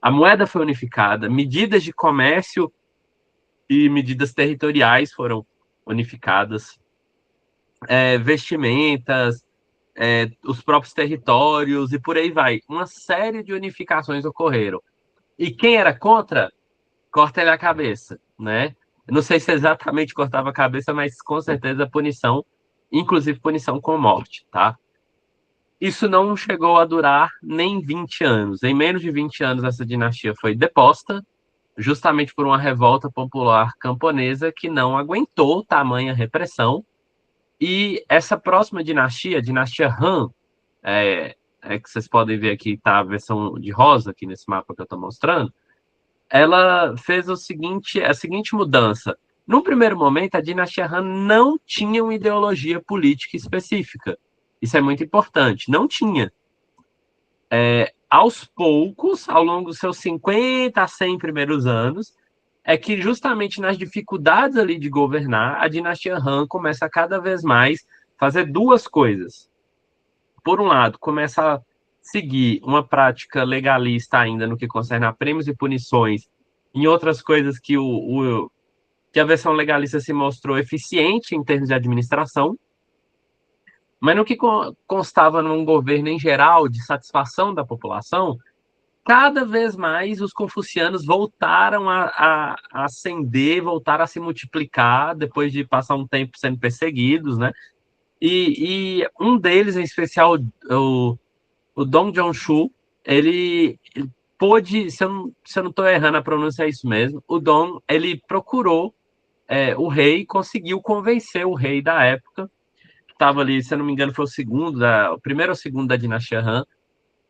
a moeda foi unificada, medidas de comércio e medidas territoriais foram unificadas, vestimentas, os próprios territórios e por aí vai. Uma série de unificações ocorreram. E quem era contra, corta ele a cabeça, né? Eu não sei se exatamente cortava a cabeça, mas com certeza punição, inclusive punição com morte, tá? Isso não chegou a durar nem 20 anos. Em menos de 20 anos, essa dinastia foi deposta, justamente por uma revolta popular camponesa que não aguentou tamanha repressão. E essa próxima dinastia, a dinastia Han, que vocês podem ver aqui, tá a versão de rosa aqui nesse mapa que eu estou mostrando, ela fez a seguinte mudança. Num primeiro momento, a dinastia Han não tinha uma ideologia política específica. Isso é muito importante. Não tinha. Aos poucos, ao longo dos seus 50 a 100 primeiros anos, é que justamente nas dificuldades ali de governar, a dinastia Han começa a cada vez mais fazer duas coisas. Por um lado, começa a seguir uma prática legalista ainda no que concerne a prêmios e punições, em outras coisas que a versão legalista se mostrou eficiente em termos de administração, mas no que constava num governo em geral de satisfação da população, cada vez mais os confucianos voltaram a ascender, voltaram a se multiplicar depois de passar um tempo sendo perseguidos, né? E um deles, em especial, o Dong Zhongshu, ele pôde, se eu não estou errando a pronúncia, é isso mesmo, o Dong, ele procurou o rei, conseguiu convencer o rei da época, que estava ali, se eu não me engano, foi o primeiro ou segundo da dinastia Han,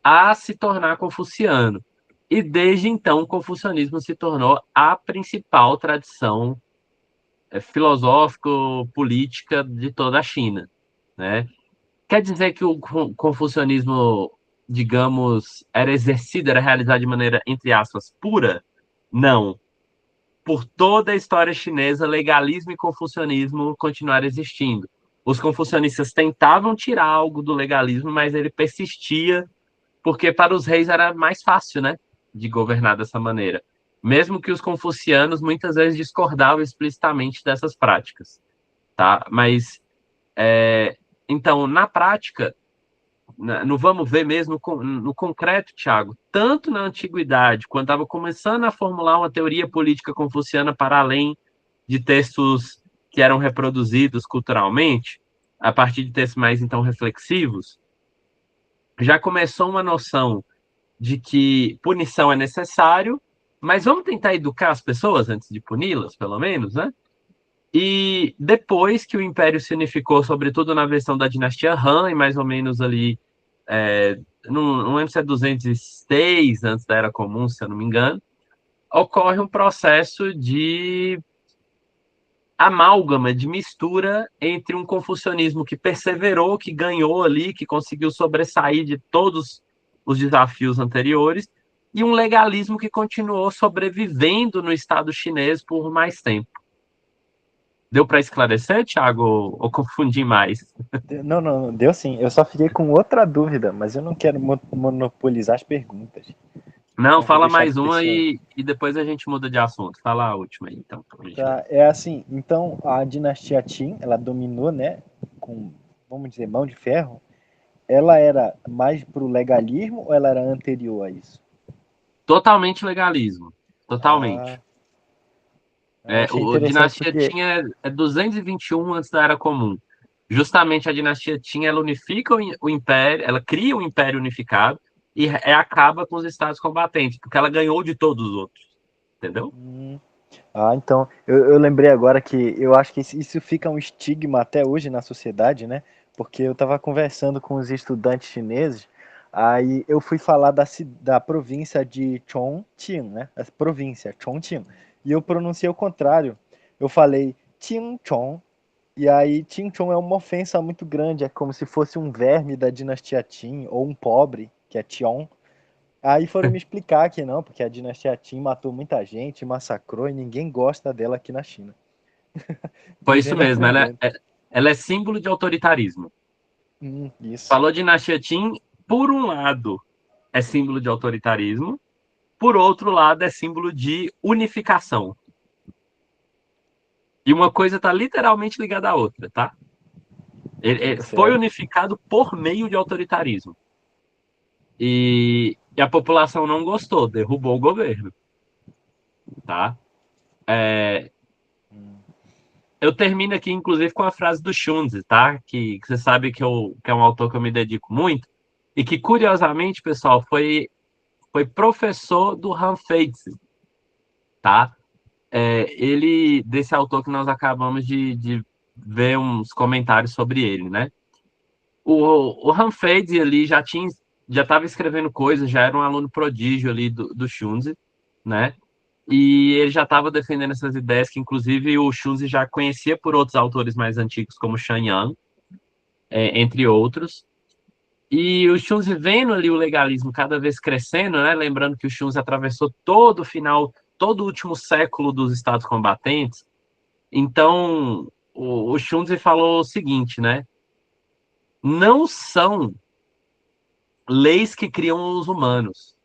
a se tornar confuciano. E desde então, o confucionismo se tornou a principal tradição filosófico-política de toda a China, né? Quer dizer que o confucionismo, digamos, era exercido, era realizado de maneira, entre aspas, pura? Não. Por toda a história chinesa, legalismo e confucionismo continuaram existindo. Os confucionistas tentavam tirar algo do legalismo, mas ele persistia, porque para os reis era mais fácil, né, de governar dessa maneira. Mesmo que os confucianos muitas vezes discordavam explicitamente dessas práticas, tá? Mas, então, na prática, no vamos ver mesmo, no concreto, Tiago, tanto na antiguidade, quando estava começando a formular uma teoria política confuciana para além de textos que eram reproduzidos culturalmente, a partir de textos mais, então, reflexivos, já começou uma noção de que punição é necessário, mas vamos tentar educar as pessoas antes de puni-las, pelo menos, né? E depois que o Império se unificou, sobretudo na versão da dinastia Han, e mais ou menos ali, não lembro se é 206 antes da Era Comum, se eu não me engano, ocorre um processo de amálgama, de mistura entre um confucionismo que perseverou, que ganhou ali, que conseguiu sobressair de todos os desafios anteriores, e um legalismo que continuou sobrevivendo no Estado chinês por mais tempo. Deu para esclarecer, Thiago, ou confundi mais? Não, não, deu sim. Eu só fiquei com outra dúvida, mas eu não quero monopolizar as perguntas. Não, Então vou fala deixar mais para uma pessoa. e depois a gente muda de assunto. Fala a última aí, então. Tá, é assim, então a dinastia Qin, ela dominou, né, com, vamos dizer, mão de ferro. Ela era mais pro legalismo ou ela era anterior a isso? Totalmente legalismo. Ah, Totalmente. eu achei O interessante dinastia porque, Qin é 221 antes da Era Comum. Justamente a dinastia Qin, ela unifica o império, ela cria um império unificado e acaba com os estados combatentes, porque ela ganhou de todos os outros, entendeu? então, eu lembrei agora que eu acho que isso fica um estigma até hoje na sociedade, né? Porque eu estava conversando com os estudantes chineses, aí eu fui falar da província de Chongqing, né? A província, Chongqing. E eu pronunciei o contrário. Eu falei Qingchong, e aí Qingchong é uma ofensa muito grande, é como se fosse um verme da dinastia Qin, ou um pobre, que é Tiong. Aí foram me explicar que não, porque a dinastia Qin matou muita gente, massacrou e ninguém gosta dela aqui na China. Foi isso Dizendo a mesmo, verdade. ela é símbolo de autoritarismo. Isso. Falou dinastia Qin, por um lado, é símbolo de autoritarismo, por outro lado, é símbolo de unificação. E uma coisa está literalmente ligada à outra, tá? Ele foi Certo. unificado por meio de autoritarismo. E a população não gostou, derrubou o governo, tá? Eu termino aqui, inclusive, com a frase do Xunzi, tá? Que você sabe que é um autor que eu me dedico muito e que, curiosamente, pessoal, foi professor do Han Feizi, tá? Desse autor que nós acabamos de ver uns comentários sobre ele, né? O Han Feizi ali já estava escrevendo coisas, já era um aluno prodígio ali do Xunzi, né? E ele já estava defendendo essas ideias que, inclusive, o Xunzi já conhecia por outros autores mais antigos, como Shan Yang, entre outros. E o Xunzi vendo ali o legalismo cada vez crescendo, né? Lembrando que o Xunzi atravessou todo o final, todo o último século dos estados combatentes. Então, o Xunzi falou o seguinte, né? Não são leis que criam os humanos,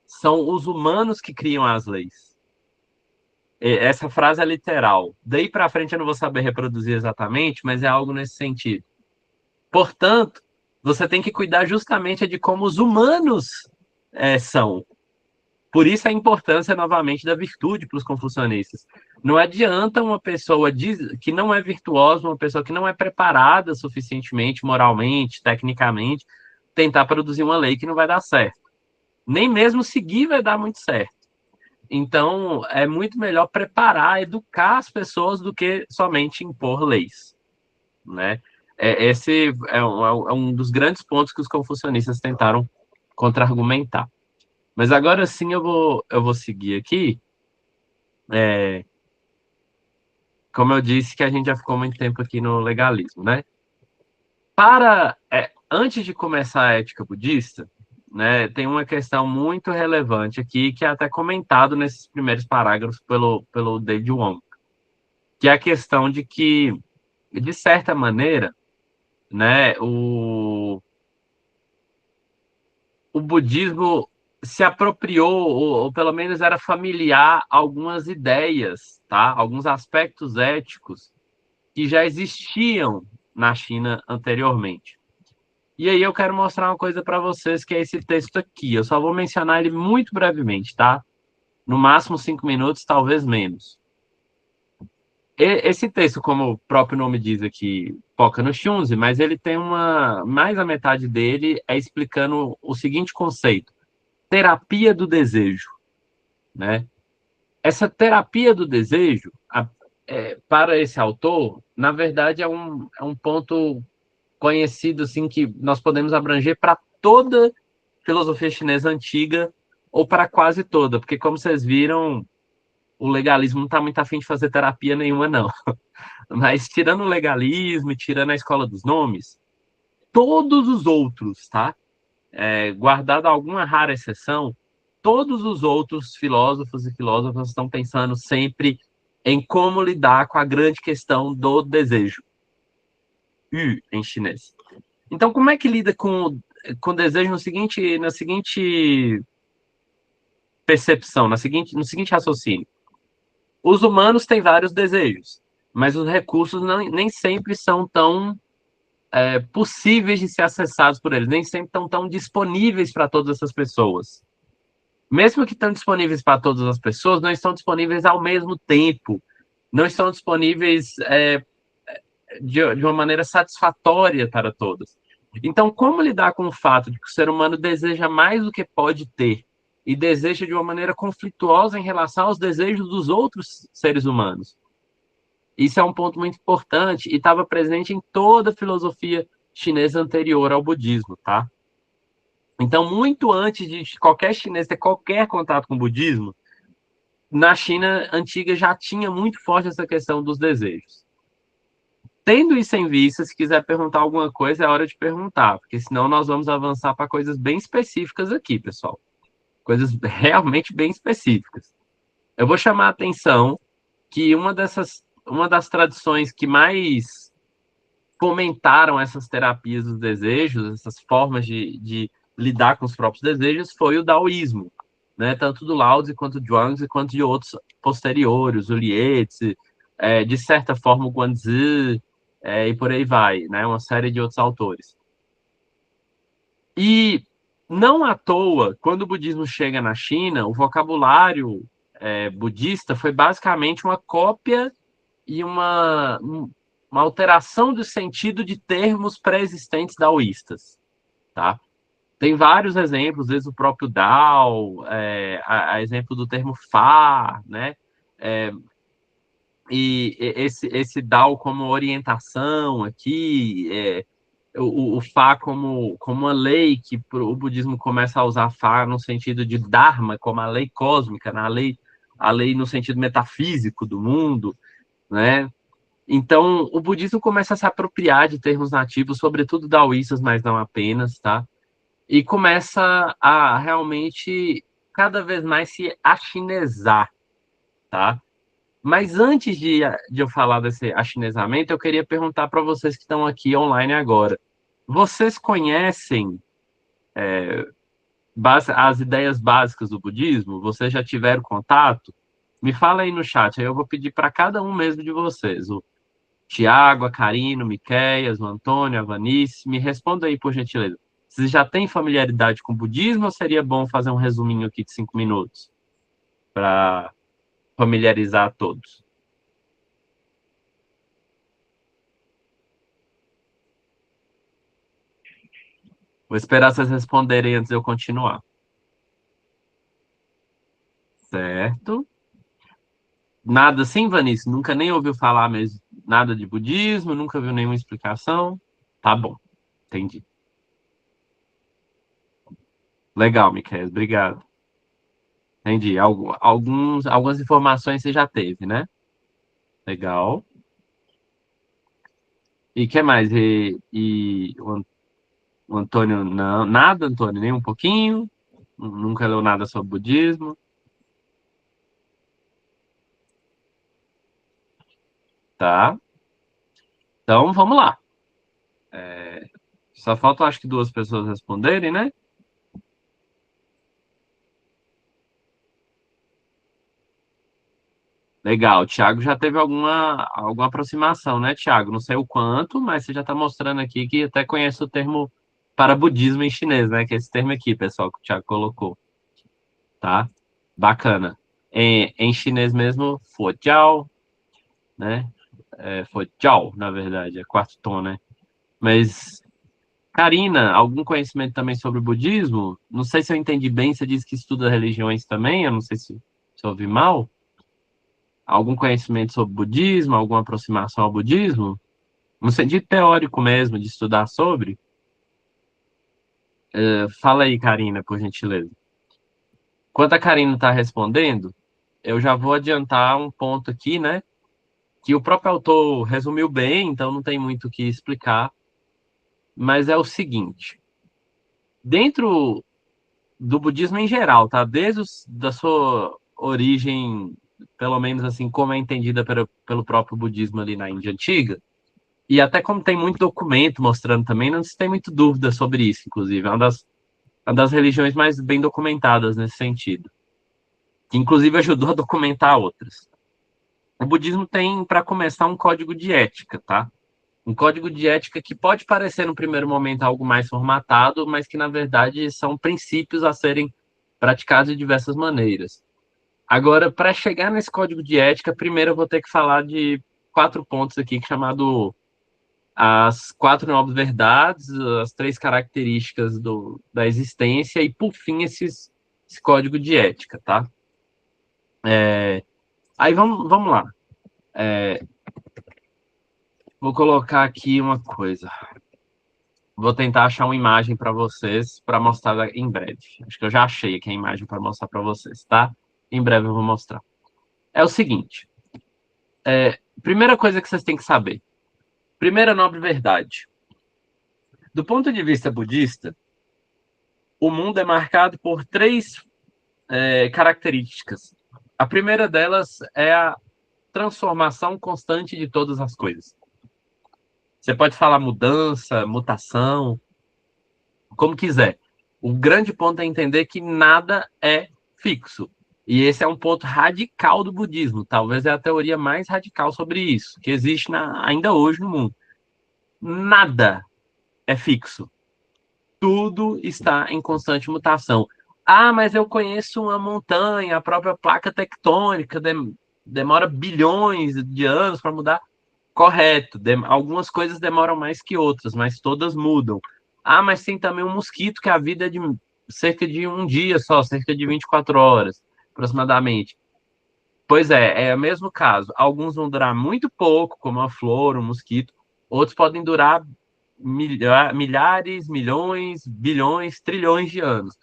são os humanos que criam as leis. Essa frase é literal. Daí para frente eu não vou saber reproduzir exatamente, mas é algo nesse sentido. Portanto, você tem que cuidar justamente de como os humanos são. Por isso a importância, novamente, da virtude para os confucionistas. Não adianta uma pessoa que não é virtuosa, uma pessoa que não é preparada suficientemente, moralmente, tecnicamente, tentar produzir uma lei que não vai dar certo. Nem mesmo seguir vai dar muito certo. Então, é muito melhor preparar, educar as pessoas do que somente impor leis, né? Esse é um dos grandes pontos que os confucionistas tentaram contra-argumentar. Mas agora sim eu vou seguir aqui. Como eu disse, que a gente já ficou muito tempo aqui no legalismo, né? Antes de começar a ética budista, né, tem uma questão muito relevante aqui, que é até comentado nesses primeiros parágrafos pelo David Wong, que é a questão de que, de certa maneira, né, o budismo se apropriou, ou pelo menos era familiar, algumas ideias, tá? Alguns aspectos éticos que já existiam na China anteriormente. E aí eu quero mostrar uma coisa para vocês, que é esse texto aqui. Eu só vou mencionar ele muito brevemente, tá? No máximo 5 minutos, talvez menos. Esse texto, como o próprio nome diz aqui, foca no Xunzi, mas ele tem mais a metade dele é explicando o seguinte conceito: terapia do desejo, né? Essa terapia do desejo, para esse autor, na verdade é um ponto conhecido assim que nós podemos abranger para toda filosofia chinesa antiga, ou para quase toda, porque como vocês viram, o legalismo não está muito afim de fazer terapia nenhuma, não. Mas tirando o legalismo e tirando a escola dos nomes, todos os outros, tá? Guardado alguma rara exceção, todos os outros filósofos e filósofas estão pensando sempre em como lidar com a grande questão do desejo. Yu, em chinês. Então, como é que lida com desejo na seguinte percepção, no seguinte raciocínio? Os humanos têm vários desejos, mas os recursos nem sempre são tão possíveis de ser acessados por eles, nem sempre estão tão disponíveis para todas essas pessoas. Mesmo que estão disponíveis para todas as pessoas, não estão disponíveis ao mesmo tempo, não estão disponíveis de uma maneira satisfatória para todas. Então, como lidar com o fato de que o ser humano deseja mais do que pode ter e deseja de uma maneira conflituosa em relação aos desejos dos outros seres humanos? Isso é um ponto muito importante e estava presente em toda a filosofia chinesa anterior ao budismo, tá? Então, muito antes de qualquer chinês ter qualquer contato com o budismo, na China antiga já tinha muito forte essa questão dos desejos. Tendo isso em vista, se quiser perguntar alguma coisa, é hora de perguntar, porque senão nós vamos avançar para coisas bem específicas aqui, pessoal. Coisas realmente bem específicas. Eu vou chamar a atenção que uma das tradições que mais fomentaram essas terapias dos desejos, essas formas de lidar com os próprios desejos, foi o daoísmo, né? Tanto do Lao Tzu quanto do Zhuangzi, quanto de outros posteriores, o Lietzi, de certa forma o Guanzi, e por aí vai, né? Uma série de outros autores. E não à toa, quando o budismo chega na China, o vocabulário budista foi basicamente uma cópia e uma alteração do sentido de termos pré-existentes daoístas, tá? Tem vários exemplos, desde o próprio Dao, a exemplo do termo Fá, né? E esse Dao como orientação aqui, o Fá como uma lei, que o budismo começa a usar Fá no sentido de Dharma, como a lei cósmica, né? A lei no sentido metafísico do mundo, né? Então, o budismo começa a se apropriar de termos nativos, sobretudo daoístas, mas não apenas, tá? E começa a realmente cada vez mais se achinesar, tá? Mas antes de eu falar desse achinesamento, eu queria perguntar para vocês que estão aqui online agora. Vocês conhecem as ideias básicas do budismo? Vocês já tiveram contato? Me fala aí no chat, aí eu vou pedir para cada um mesmo de vocês, o Tiago, a Karina, o Miqueias, o Antônio, a Vanice, me responda aí, por gentileza. Você já tem familiaridade com o budismo ou seria bom fazer um resuminho aqui de 5 minutos para familiarizar a todos? Vou esperar vocês responderem antes de eu continuar. Certo? Nada assim, Vanice? Nunca nem ouviu falar mesmo nada de budismo? Nunca viu nenhuma explicação? Tá bom, entendi. Legal, Miquel, obrigado. Entendi. Algumas informações você já teve, né? Legal. E que mais? O Antônio, não, nada, Antônio, nem um pouquinho? Nunca leu nada sobre budismo? Tá. Então, vamos lá. Só faltam, acho que 2 pessoas responderem, né? Legal. O Thiago já teve alguma aproximação, né, Thiago? Não sei o quanto, mas você já está mostrando aqui que até conhece o termo para budismo em chinês, né? Que é esse termo aqui, pessoal, que o Thiago colocou. Tá? Bacana. Em chinês mesmo, Fujiao, né? Fujiao, na verdade, é quarto tom, né? Mas, Karina, algum conhecimento também sobre o budismo? Não sei se eu entendi bem, você disse que estuda religiões também, eu não sei se eu ouvi mal. Algum conhecimento sobre budismo, alguma aproximação ao budismo? No sentido teórico mesmo, de estudar sobre? Fala aí, Karina, por gentileza. Enquanto a Karina está respondendo, eu já vou adiantar um ponto aqui, né? Que o próprio autor resumiu bem, então não tem muito o que explicar, mas é o seguinte: dentro do budismo em geral, tá? Da sua origem, pelo menos assim, como é entendida pelo próprio budismo ali na Índia Antiga, e até como tem muito documento mostrando também, não se tem muita dúvida sobre isso, inclusive. É uma das religiões mais bem documentadas nesse sentido, que inclusive ajudou a documentar outras. O budismo tem, para começar, um código de ética, tá? Um código de ética que pode parecer, no primeiro momento, algo mais formatado, mas que, na verdade, são princípios a serem praticados de diversas maneiras. Agora, para chegar nesse código de ética, primeiro eu vou ter que falar de 4 pontos aqui, chamado as 4 nobres verdades, as 3 características da existência e, por fim, esse código de ética, tá? Aí vamos lá. Vou colocar aqui uma coisa. Vou tentar achar uma imagem para vocês para mostrar em breve. Acho que eu já achei aqui a imagem para mostrar para vocês, tá? Em breve eu vou mostrar. É o seguinte. Primeira coisa que vocês têm que saber. Primeira nobre verdade. Do ponto de vista budista, o mundo é marcado por 3 características. A primeira delas é a transformação constante de todas as coisas. Você pode falar mudança, mutação, como quiser. O grande ponto é entender que nada é fixo. E esse é um ponto radical do budismo. Talvez é a teoria mais radical sobre isso, que existe ainda hoje no mundo. Nada é fixo. Tudo está em constante mutação. Ah, mas eu conheço uma montanha, a própria placa tectônica demora bilhões de anos para mudar. Correto. Algumas coisas demoram mais que outras, mas todas mudam. Ah, mas tem também um mosquito que a vida é de cerca de um dia só, cerca de 24 horas, aproximadamente. Pois é o mesmo caso. Alguns vão durar muito pouco, como a flor, o mosquito. Outros podem durar milhares, milhões, bilhões, trilhões de anos.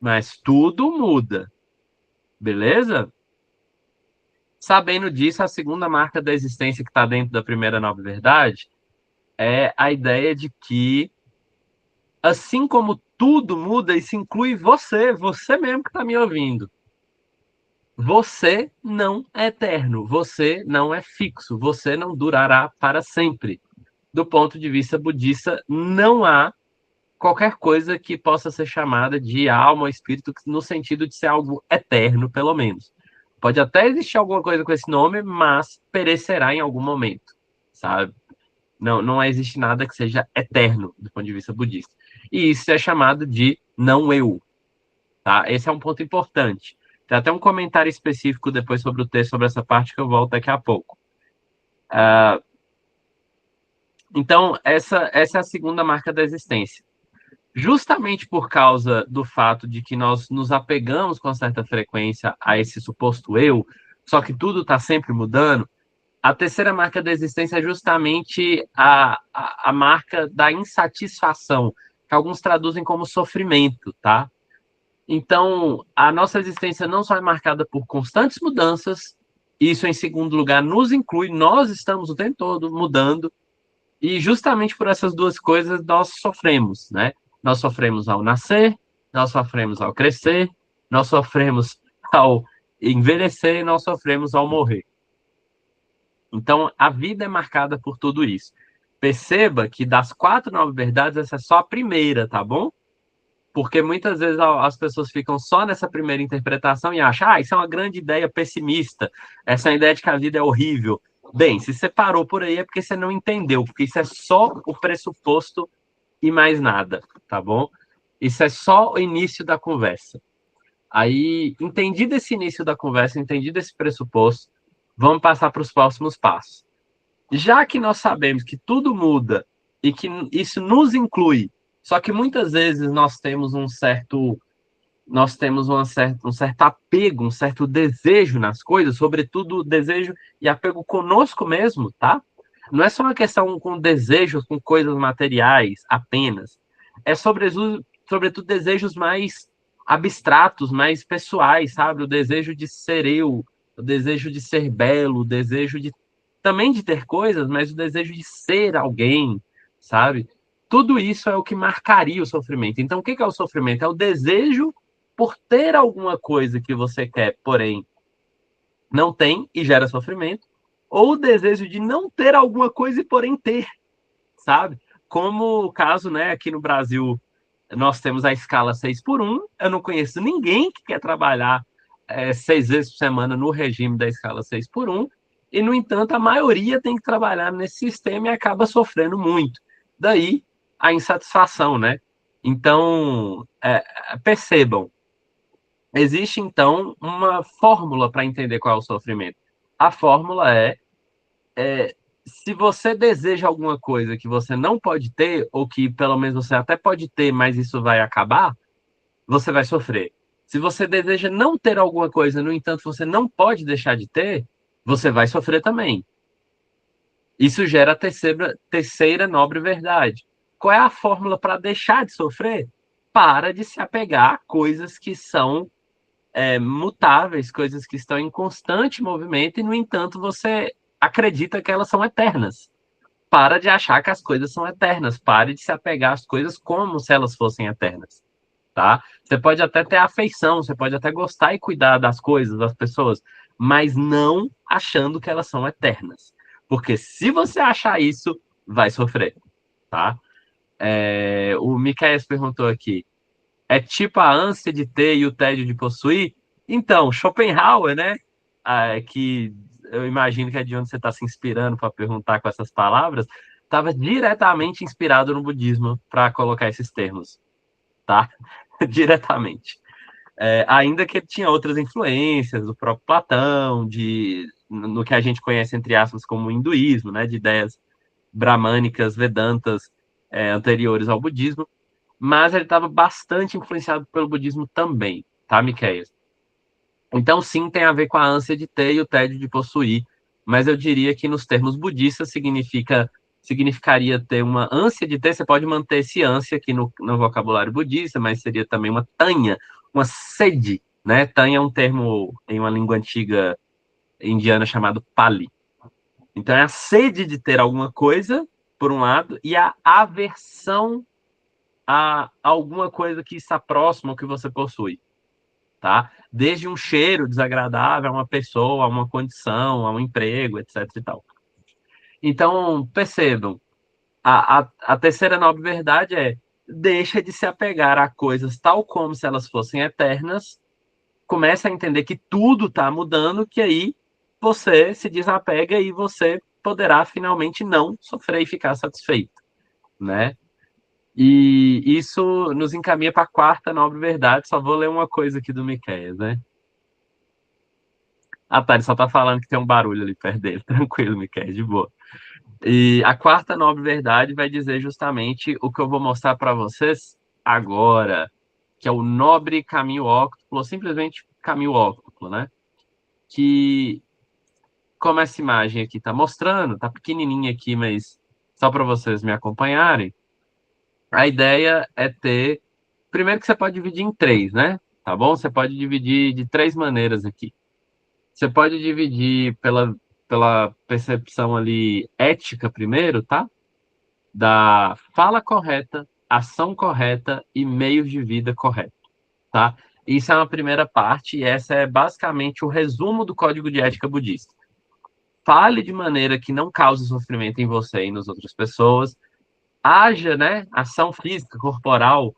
Mas tudo muda, beleza? Sabendo disso, a segunda marca da existência que está dentro da primeira nova verdade é a ideia de que, assim como tudo muda, isso inclui você mesmo que está me ouvindo. Você não é eterno, você não é fixo, você não durará para sempre. Do ponto de vista budista, não há qualquer coisa que possa ser chamada de alma ou espírito no sentido de ser algo eterno, pelo menos. Pode até existir alguma coisa com esse nome, mas perecerá em algum momento, sabe? Não existe nada que seja eterno do ponto de vista budista. E isso é chamado de não eu. Tá? Esse é um ponto importante. Tem até um comentário específico depois sobre o texto, sobre essa parte, que eu volto daqui a pouco. Então, essa é a segunda marca da existência. Justamente por causa do fato de que nós nos apegamos com certa frequência a esse suposto eu, só que tudo está sempre mudando, a terceira marca da existência é justamente a marca da insatisfação, que alguns traduzem como sofrimento, tá? Então, a nossa existência não só é marcada por constantes mudanças, isso, em segundo lugar, nos inclui, nós estamos o tempo todo mudando, e justamente por essas duas coisas nós sofremos, né? Nós sofremos ao nascer, nós sofremos ao crescer, nós sofremos ao envelhecer, nós sofremos ao morrer. Então, a vida é marcada por tudo isso. Perceba que das 4 9 verdades, essa é só a primeira, tá bom? Porque muitas vezes as pessoas ficam só nessa primeira interpretação e acham, isso é uma grande ideia pessimista, essa é a ideia de que a vida é horrível. Bem, se você parou por aí é porque você não entendeu, porque isso é só o pressuposto e mais nada, tá bom? Isso é só o início da conversa. Aí, entendido esse início da conversa, entendido esse pressuposto, vamos passar para os próximos passos. Já que nós sabemos que tudo muda e que isso nos inclui, só que muitas vezes nós temos um certo apego, um certo desejo nas coisas, sobretudo desejo e apego conosco mesmo, tá? Não é só uma questão com desejos, com coisas materiais apenas. É sobretudo desejos mais abstratos, mais pessoais, sabe? O desejo de ser eu, o desejo de ser belo, o desejo de também de ter coisas, mas o desejo de ser alguém, sabe? Tudo isso é o que marcaria o sofrimento. Então, o que é o sofrimento? É o desejo por ter alguma coisa que você quer, porém não tem e gera sofrimento, ou o desejo de não ter alguma coisa e porém ter, sabe? Como o caso, né, aqui no Brasil, nós temos a escala 6x1, eu não conheço ninguém que quer trabalhar 6 vezes por semana no regime da escala 6x1, e, no entanto, a maioria tem que trabalhar nesse sistema e acaba sofrendo muito. Daí a insatisfação, né? Então, percebam, existe, então, uma fórmula para entender qual é o sofrimento. A fórmula se você deseja alguma coisa que você não pode ter, ou que pelo menos você até pode ter, mas isso vai acabar, você vai sofrer. Se você deseja não ter alguma coisa, no entanto, você não pode deixar de ter, você vai sofrer também. Isso gera a terceira nobre verdade. Qual é a fórmula para deixar de sofrer? Para de se apegar a coisas que são mutáveis, coisas que estão em constante movimento e, no entanto, você acredita que elas são eternas. Para de achar que as coisas são eternas. Pare de se apegar às coisas como se elas fossem eternas. Tá? Você pode até ter afeição, você pode até gostar e cuidar das coisas, das pessoas, mas não achando que elas são eternas. Porque se você achar isso, vai sofrer. Tá? O Michael perguntou aqui, é tipo a ânsia de ter e o tédio de possuir? Então, Schopenhauer, né? Que eu imagino que é de onde você está se inspirando para perguntar com essas palavras, estava diretamente inspirado no budismo para colocar esses termos, tá? Diretamente. Ainda que ele tinha outras influências, do próprio Platão, no que a gente conhece, entre aspas, como hinduísmo, né? De ideias bramânicas, vedantas, anteriores ao budismo, mas ele estava bastante influenciado pelo budismo também, tá, Miqueias? Então, sim, tem a ver com a ânsia de ter e o tédio de possuir, mas eu diria que nos termos budistas significaria ter uma ânsia de ter, você pode manter esse ânsia aqui no vocabulário budista, mas seria também uma tanha, uma sede, né? Tanha é um termo em uma língua antiga indiana chamado Pali. Então, é a sede de ter alguma coisa, por um lado, e a aversão a alguma coisa que está próximo ao que você possui, tá? Desde um cheiro desagradável a uma pessoa, a uma condição, a um emprego, etc e tal. Então, percebam, a terceira nobre verdade deixa de se apegar a coisas tal como se elas fossem eternas, começa a entender que tudo está mudando, que aí você se desapega e você poderá finalmente não sofrer e ficar satisfeito, né? E isso nos encaminha para a quarta nobre verdade. Só vou ler uma coisa aqui do Miqueias, né? Ah, tá, ele só tá falando que tem um barulho ali perto dele. Tranquilo, Miqueias, de boa. E a quarta nobre verdade vai dizer justamente o que eu vou mostrar para vocês agora, que é o nobre caminho óctuplo, ou simplesmente caminho óctuplo, né? Que, como essa imagem aqui está mostrando, tá pequenininha aqui, mas só para vocês me acompanharem, a ideia é ter. Primeiro que você pode dividir em três, né? Tá bom? Você pode dividir de três maneiras aqui. Você pode dividir pela percepção ali ética primeiro, tá? Da fala correta, ação correta e meios de vida correto, tá? Isso é uma primeira parte e essa é basicamente o resumo do Código de Ética Budista. Fale de maneira que não cause sofrimento em você e nas outras pessoas. Haja, né, ação física, corporal,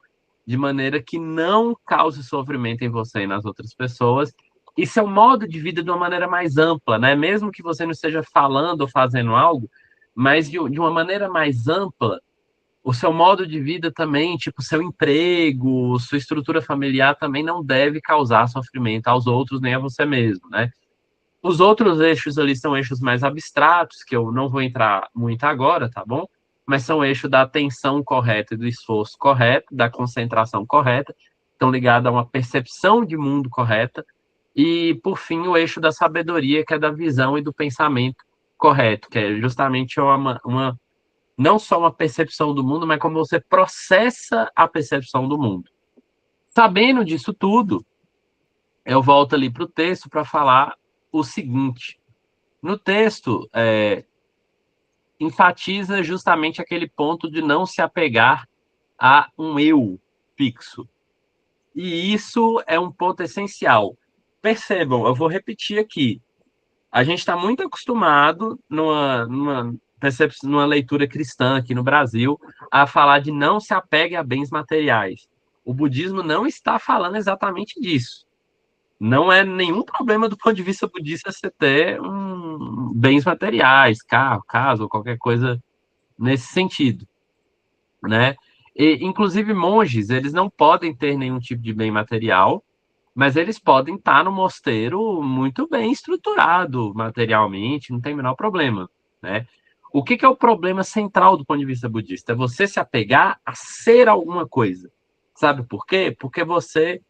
de maneira que não cause sofrimento em você e nas outras pessoas. Isso é um modo de vida de uma maneira mais ampla, né? Mesmo que você não esteja falando ou fazendo algo, mas de uma maneira mais ampla, o seu modo de vida também, tipo, seu emprego, sua estrutura familiar também não deve causar sofrimento aos outros nem a você mesmo, né? Os outros eixos ali são eixos mais abstratos, que eu não vou entrar muito agora, tá bom? Mas são eixos da atenção correta e do esforço correto, da concentração correta, estão ligados a uma percepção de mundo correta, e, por fim, o eixo da sabedoria, que é da visão e do pensamento correto, que é justamente não só uma percepção do mundo, mas como você processa a percepção do mundo. Sabendo disso tudo, eu volto ali para o texto para falar o seguinte. No texto, enfatiza justamente aquele ponto de não se apegar a um eu fixo. E isso é um ponto essencial. Percebam, eu vou repetir aqui. A gente está muito acostumado numa leitura cristã aqui no Brasil a falar de não se apegue a bens materiais. O budismo não está falando exatamente disso. Não é nenhum problema do ponto de vista budista você ter bens materiais, carro, casa ou qualquer coisa nesse sentido, né? E, inclusive monges, eles não podem ter nenhum tipo de bem material, mas eles podem estar no mosteiro muito bem estruturado materialmente, não tem o menor problema, né? O que é o problema central do ponto de vista budista? É você se apegar a ser alguma coisa. Sabe por quê? Porque você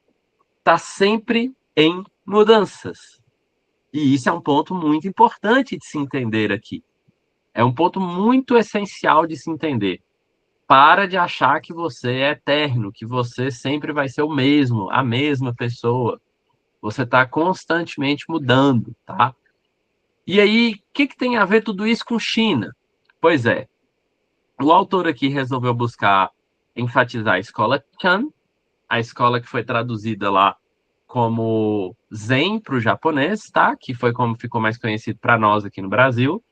está sempre em mudanças. E isso é um ponto muito importante de se entender aqui. É um ponto muito essencial de se entender. Para de achar que você é eterno, que você sempre vai ser o mesmo, a mesma pessoa. Você está constantemente mudando, tá? E aí, o que tem a ver tudo isso com China? Pois é, o autor aqui resolveu buscar enfatizar a escola Chan, a escola que foi traduzida lá como Zen para o japonês, tá? Que foi como ficou mais conhecido para nós aqui no Brasil,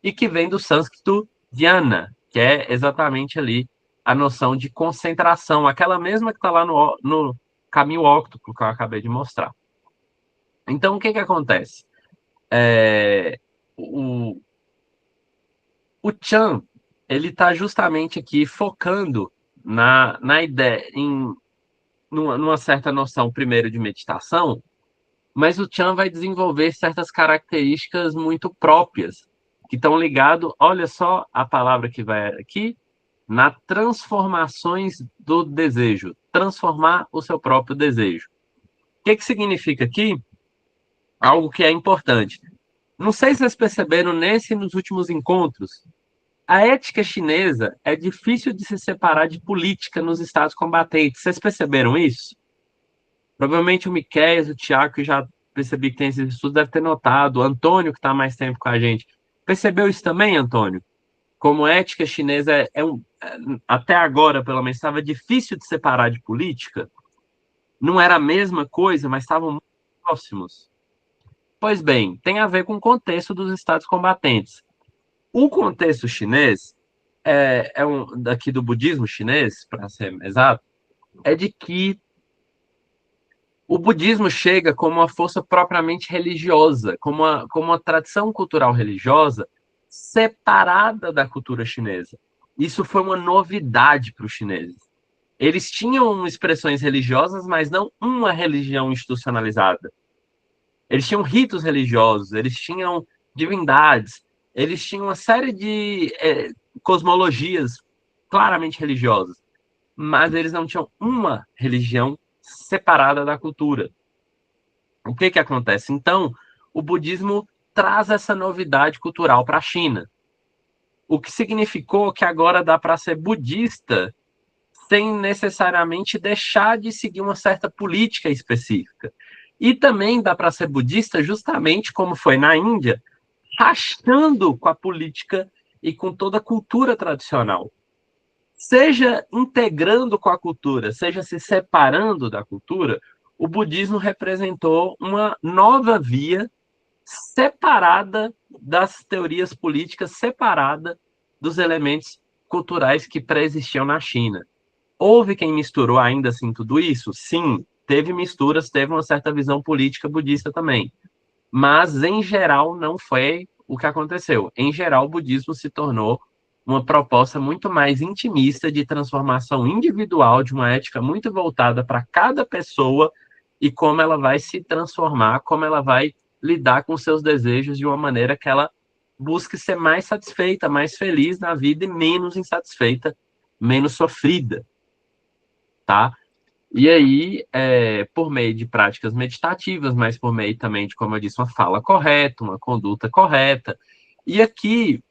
e que vem do sânscrito dhyana, que é exatamente ali a noção de concentração, aquela mesma que está lá no caminho óctuplo que eu acabei de mostrar. Então, o que acontece? O Chan, ele está justamente aqui focando na ideia, numa certa noção, primeiro, de meditação, mas o Chan vai desenvolver certas características muito próprias, que estão ligadas, olha só a palavra que vai aqui, na transformações do desejo, transformar o seu próprio desejo. O que significa aqui? Algo que é importante. Não sei se vocês perceberam nesse e nos últimos encontros, a ética chinesa é difícil de se separar de política nos estados combatentes. Vocês perceberam isso? Provavelmente o Miqueias, o Tiago, que já percebi que tem esses estudos, deve ter notado. O Antônio, que está mais tempo com a gente. Percebeu isso também, Antônio? Como ética chinesa até agora, pelo menos, estava difícil de separar de política. Não era a mesma coisa, mas estavam muito próximos. Pois bem, tem a ver com o contexto dos estados combatentes. O contexto chinês, daqui do budismo chinês, para ser exato, é de que o budismo chega como uma força propriamente religiosa, como uma tradição cultural religiosa, separada da cultura chinesa. Isso foi uma novidade para os chineses. Eles tinham expressões religiosas, mas não uma religião institucionalizada. Eles tinham ritos religiosos, eles tinham divindades, eles tinham uma série de cosmologias claramente religiosas, mas eles não tinham uma religião separada da cultura. O que que acontece? Então, o budismo traz essa novidade cultural para a China, o que significou que agora dá para ser budista sem necessariamente deixar de seguir uma certa política específica. E também dá para ser budista justamente como foi na Índia, rachando com a política e com toda a cultura tradicional. Seja integrando com a cultura, seja se separando da cultura, o budismo representou uma nova via separada das teorias políticas, separada dos elementos culturais que pré-existiam na China. Houve quem misturou ainda assim tudo isso? Sim, teve misturas, teve uma certa visão política budista também. Mas, em geral, não foi o que aconteceu. Em geral, o budismo se tornou uma proposta muito mais intimista de transformação individual, de uma ética muito voltada para cada pessoa e como ela vai se transformar, como ela vai lidar com seus desejos de uma maneira que ela busque ser mais satisfeita, mais feliz na vida e menos insatisfeita, menos sofrida, tá? E aí, por meio de práticas meditativas, mas por meio também de, como eu disse, uma fala correta, uma conduta correta. E aqui,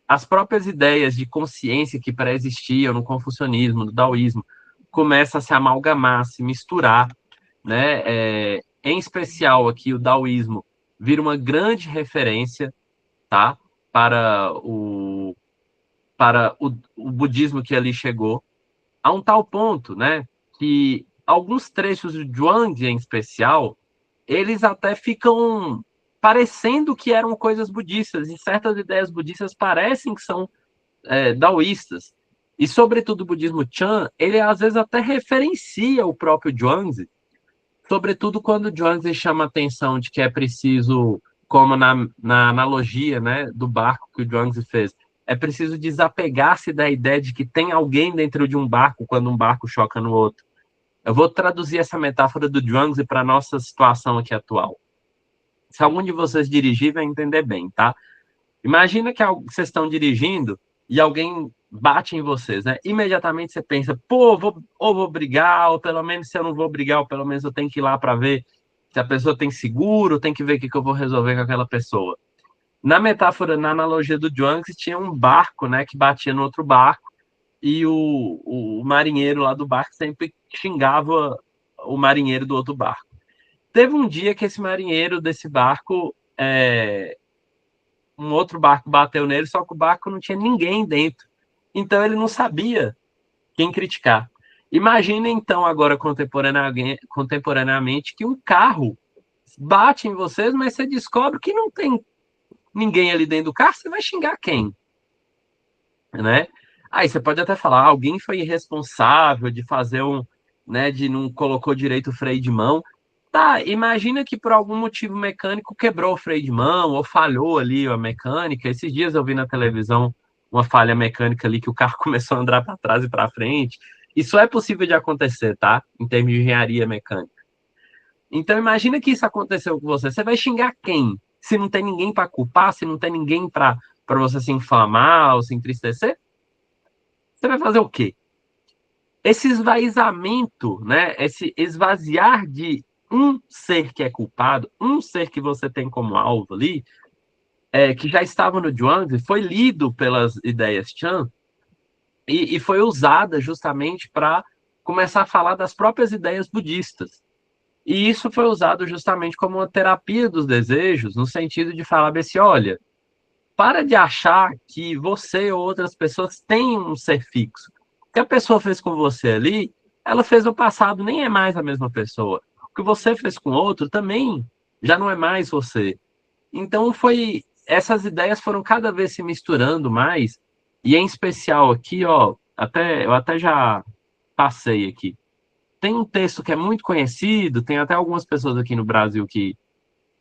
as próprias ideias de consciência que pré-existiam no confucionismo, no daoísmo, começam a se amalgamar, a se misturar, né? Em especial aqui, o daoísmo vira uma grande referência, tá? Para o budismo que ali chegou, a um tal ponto, né, que alguns trechos do Zhuangzi, em especial, eles até ficam parecendo que eram coisas budistas, e certas ideias budistas parecem que são daoístas. E, sobretudo, o budismo Chan, ele às vezes até referencia o próprio Zhuangzi, sobretudo quando o Zhuangzi chama a atenção de que é preciso, como na analogia, né, do barco que o Zhuangzi fez, é preciso desapegar-se da ideia de que tem alguém dentro de um barco quando um barco choca no outro. Eu vou traduzir essa metáfora do Zhuangzi para a nossa situação aqui atual. Se algum de vocês dirigir, vai entender bem, tá? Imagina que vocês estão dirigindo e alguém bate em vocês, né? Imediatamente você pensa, pô, vou brigar, ou pelo menos se eu não vou brigar, ou pelo menos eu tenho que ir lá para ver se a pessoa tem seguro, tem que ver o que eu vou resolver com aquela pessoa. Na metáfora, na analogia do Zhuangzi, tinha um barco, né, que batia no outro barco, e o marinheiro lá do barco sempre xingava o marinheiro do outro barco. Teve um dia que esse marinheiro desse barco, um outro barco bateu nele, só que o barco não tinha ninguém dentro. Então ele não sabia quem criticar. Imagina então agora contemporaneamente que um carro bate em vocês, mas você descobre que não tem ninguém ali dentro do carro, você vai xingar quem? Né? Aí você pode até falar, alguém foi irresponsável de fazer né, de não colocou direito o freio de mão. Tá, imagina que por algum motivo mecânico quebrou o freio de mão ou falhou ali a mecânica. Esses dias eu vi na televisão uma falha mecânica ali que o carro começou a andar para trás e para frente. Isso é possível de acontecer, tá? Em termos de engenharia mecânica. Então imagina que isso aconteceu com você. Você vai xingar quem? Se não tem ninguém para culpar, se não tem ninguém para você se inflamar ou se entristecer, você vai fazer o quê? Esse esvaziamento, né? Esse esvaziar de um ser que é culpado, um ser que você tem como alvo ali, que já estava no Zhuangzi, foi lido pelas ideias Chan e foi usada justamente para começar a falar das próprias ideias budistas. E isso foi usado justamente como uma terapia dos desejos, no sentido de falar assim, olha, para de achar que você ou outras pessoas têm um ser fixo. O que a pessoa fez com você ali, ela fez no passado, nem é mais a mesma pessoa. O que você fez com outro também já não é mais você. Então essas ideias foram cada vez se misturando mais, e em especial aqui, ó, eu até já passei aqui. Tem um texto que é muito conhecido, tem até algumas pessoas aqui no Brasil que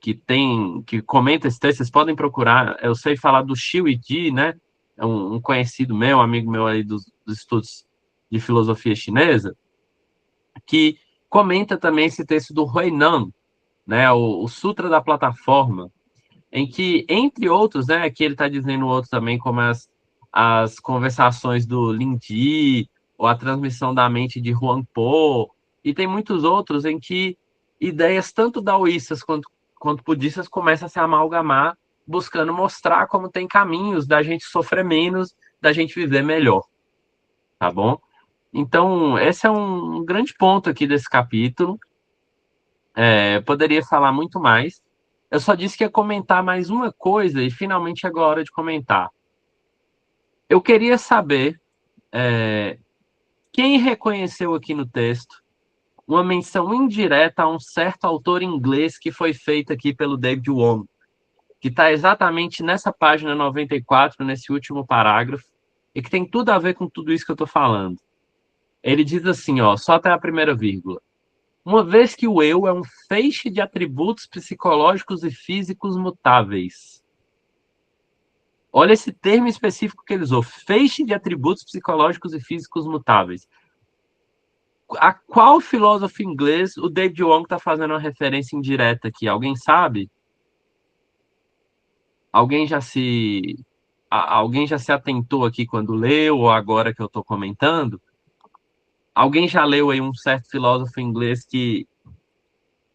que comenta esse texto, vocês podem procurar. Eu sei falar do Xiu Yi, né? É um conhecido meu, um amigo meu aí dos estudos de filosofia chinesa, que comenta também esse texto do Huainan, né? O Sutra da Plataforma, em que, entre outros, né? Aqui ele está dizendo outros também, como as conversações do Lin Di, ou a transmissão da mente de Huang Po, e tem muitos outros em que ideias tanto daoístas quanto budistas começam a se amalgamar, buscando mostrar como tem caminhos da gente sofrer menos, da gente viver melhor, tá bom? Então, esse é um grande ponto aqui desse capítulo. Eu poderia falar muito mais. Eu só disse que ia comentar mais uma coisa e finalmente chegou a hora de comentar. Eu queria saber quem reconheceu aqui no texto uma menção indireta a um certo autor inglês que foi feita aqui pelo David Wong, que está exatamente nessa página 94, nesse último parágrafo, e que tem tudo a ver com tudo isso que eu estou falando. Ele diz assim, ó, só até a primeira vírgula. Uma vez que o eu é um feixe de atributos psicológicos e físicos mutáveis. Olha esse termo específico que ele usou, feixe de atributos psicológicos e físicos mutáveis. A qual filósofo inglês o David Wong está fazendo uma referência indireta aqui? Alguém sabe? Alguém já se atentou aqui quando leu, ou agora que eu estou comentando? Alguém já leu aí um certo filósofo inglês que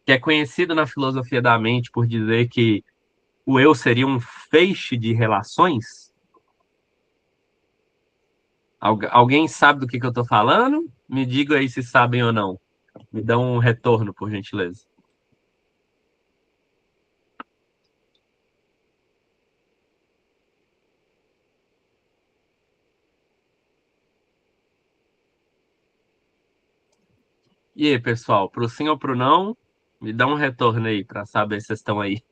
é conhecido na filosofia da mente por dizer que o eu seria um feixe de relações? Alguém sabe do que eu estou falando? Me diga aí se sabem ou não. Me dá um retorno, por gentileza. E aí, pessoal, pro sim ou pro não, me dá um retorno aí para saber se vocês estão aí.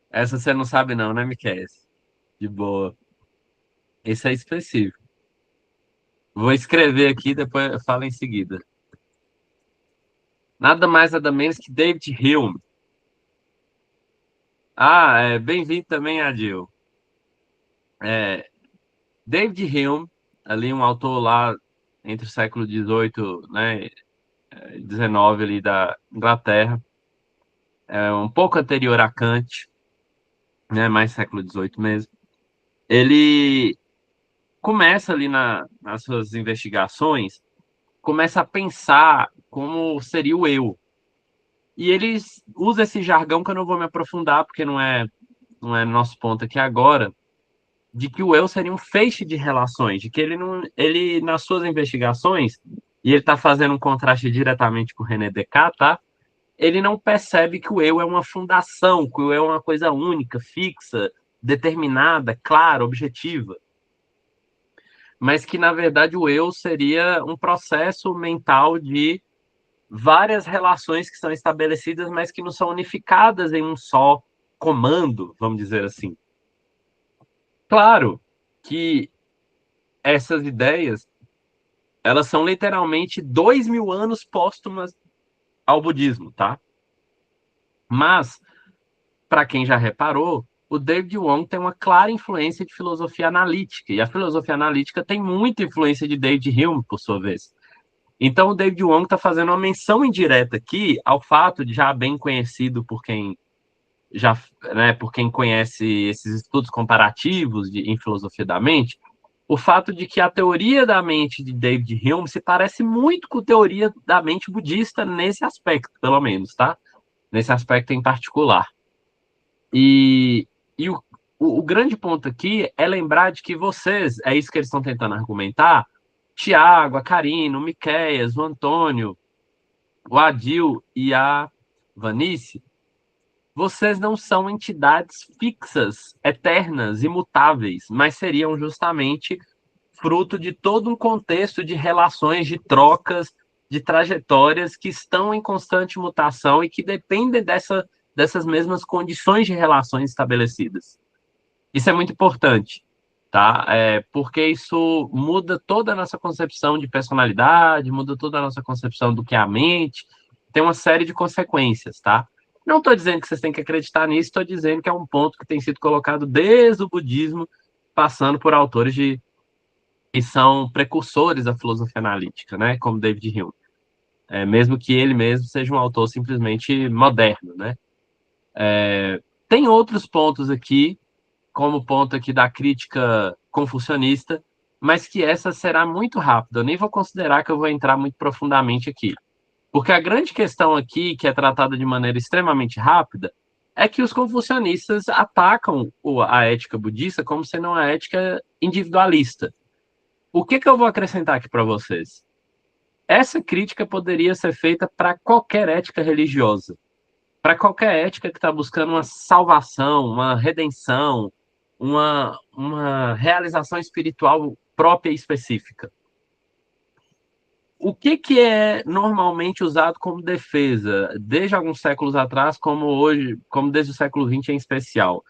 Essa você não sabe não, né, Miquel? De boa. Esse é específico. Vou escrever aqui, depois eu falo em seguida. Nada mais, nada menos que David Hume. Bem-vindo também, Adil. David Hume, ali um autor lá entre o século XVIII, né, XIX ali da Inglaterra, um pouco anterior a Kant, né, mais século XVIII mesmo. Ele começa ali nas suas investigações, começa a pensar como seria o eu. E ele usa esse jargão que eu não vou me aprofundar, porque não é nosso ponto aqui agora, de que o eu seria um feixe de relações, de que ele nas suas investigações, e ele está fazendo um contraste diretamente com o René Descartes, tá? Ele não percebe que o eu é uma fundação, que o eu é uma coisa única, fixa, determinada, clara, objetiva. Mas que, na verdade, o eu seria um processo mental de várias relações que são estabelecidas, mas que não são unificadas em um só comando, vamos dizer assim. Claro que essas ideias, elas são literalmente 2.000 anos póstumas ao budismo, tá? Mas, para quem já reparou, o David Wong tem uma clara influência de filosofia analítica, e a filosofia analítica tem muita influência de David Hume, por sua vez. Então, o David Wong está fazendo uma menção indireta aqui ao fato de, já bem conhecido por quem conhece esses estudos comparativos em filosofia da mente, o fato de que a teoria da mente de David Hume se parece muito com a teoria da mente budista nesse aspecto, pelo menos, tá? Nesse aspecto em particular. E o grande ponto aqui é lembrar de que vocês, é isso que eles estão tentando argumentar, Tiago, a Karina, o Miqueias, o Antônio, o Adil e a Vanice, vocês não são entidades fixas, eternas, imutáveis, mas seriam justamente fruto de todo um contexto de relações, de trocas, de trajetórias que estão em constante mutação e que dependem dessas mesmas condições de relações estabelecidas. Isso é muito importante, tá? Porque isso muda toda a nossa concepção de personalidade, muda toda a nossa concepção do que é a mente, tem uma série de consequências, tá? Não estou dizendo que vocês têm que acreditar nisso, estou dizendo que é um ponto que tem sido colocado desde o budismo, passando por autores que são precursores da filosofia analítica, né? Como David Hume. Mesmo que ele mesmo seja um autor simplesmente moderno, né? Tem outros pontos aqui, como o ponto aqui da crítica confucionista, mas que essa será muito rápida. Eu nem vou considerar que eu vou entrar muito profundamente aqui. Porque a grande questão aqui, que é tratada de maneira extremamente rápida, é que os confucionistas atacam a ética budista como sendo uma ética individualista. O que eu vou acrescentar aqui para vocês? Essa crítica poderia ser feita para qualquer ética religiosa, para qualquer ética que está buscando uma salvação, uma redenção, uma realização espiritual própria e específica. O que é normalmente usado como defesa, desde alguns séculos atrás, como hoje, como desde o século XX em especial?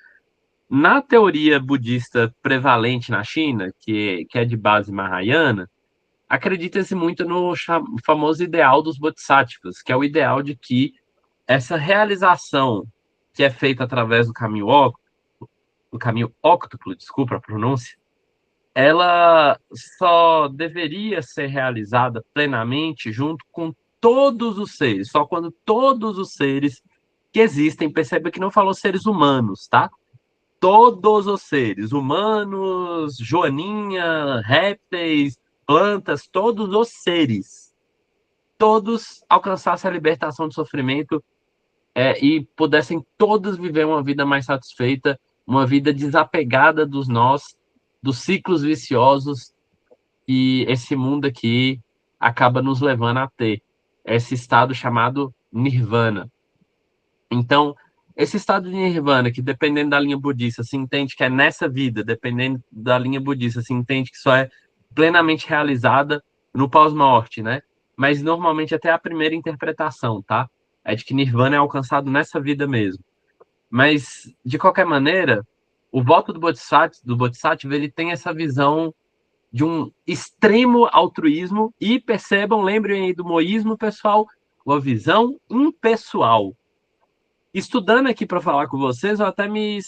Na teoria budista prevalente na China, que é de base mahayana, acredita-se muito no famoso ideal dos bodhisattvas, que é o ideal de que essa realização que é feita através do caminho óctuplo, desculpa a pronúncia, ela só deveria ser realizada plenamente junto com todos os seres, só quando todos os seres que existem, perceba que não falou seres humanos, tá? Todos os seres, humanos, joaninha, répteis, plantas, todos os seres, todos alcançassem a libertação do sofrimento e pudessem todos viver uma vida mais satisfeita, uma vida desapegada dos nós, dos ciclos viciosos que esse mundo aqui acaba nos levando a ter. Esse estado chamado nirvana. Então, esse estado de nirvana, que dependendo da linha budista, se entende que é nessa vida, dependendo da linha budista, se entende que só é plenamente realizada no pós-morte, né? Mas normalmente até a primeira interpretação, tá? É de que nirvana é alcançado nessa vida mesmo. Mas, de qualquer maneira, o voto do Bodhisattva, ele tem essa visão de um extremo altruísmo e percebam, lembrem aí do moísmo, pessoal, uma visão impessoal. Estudando aqui para falar com vocês, eu até me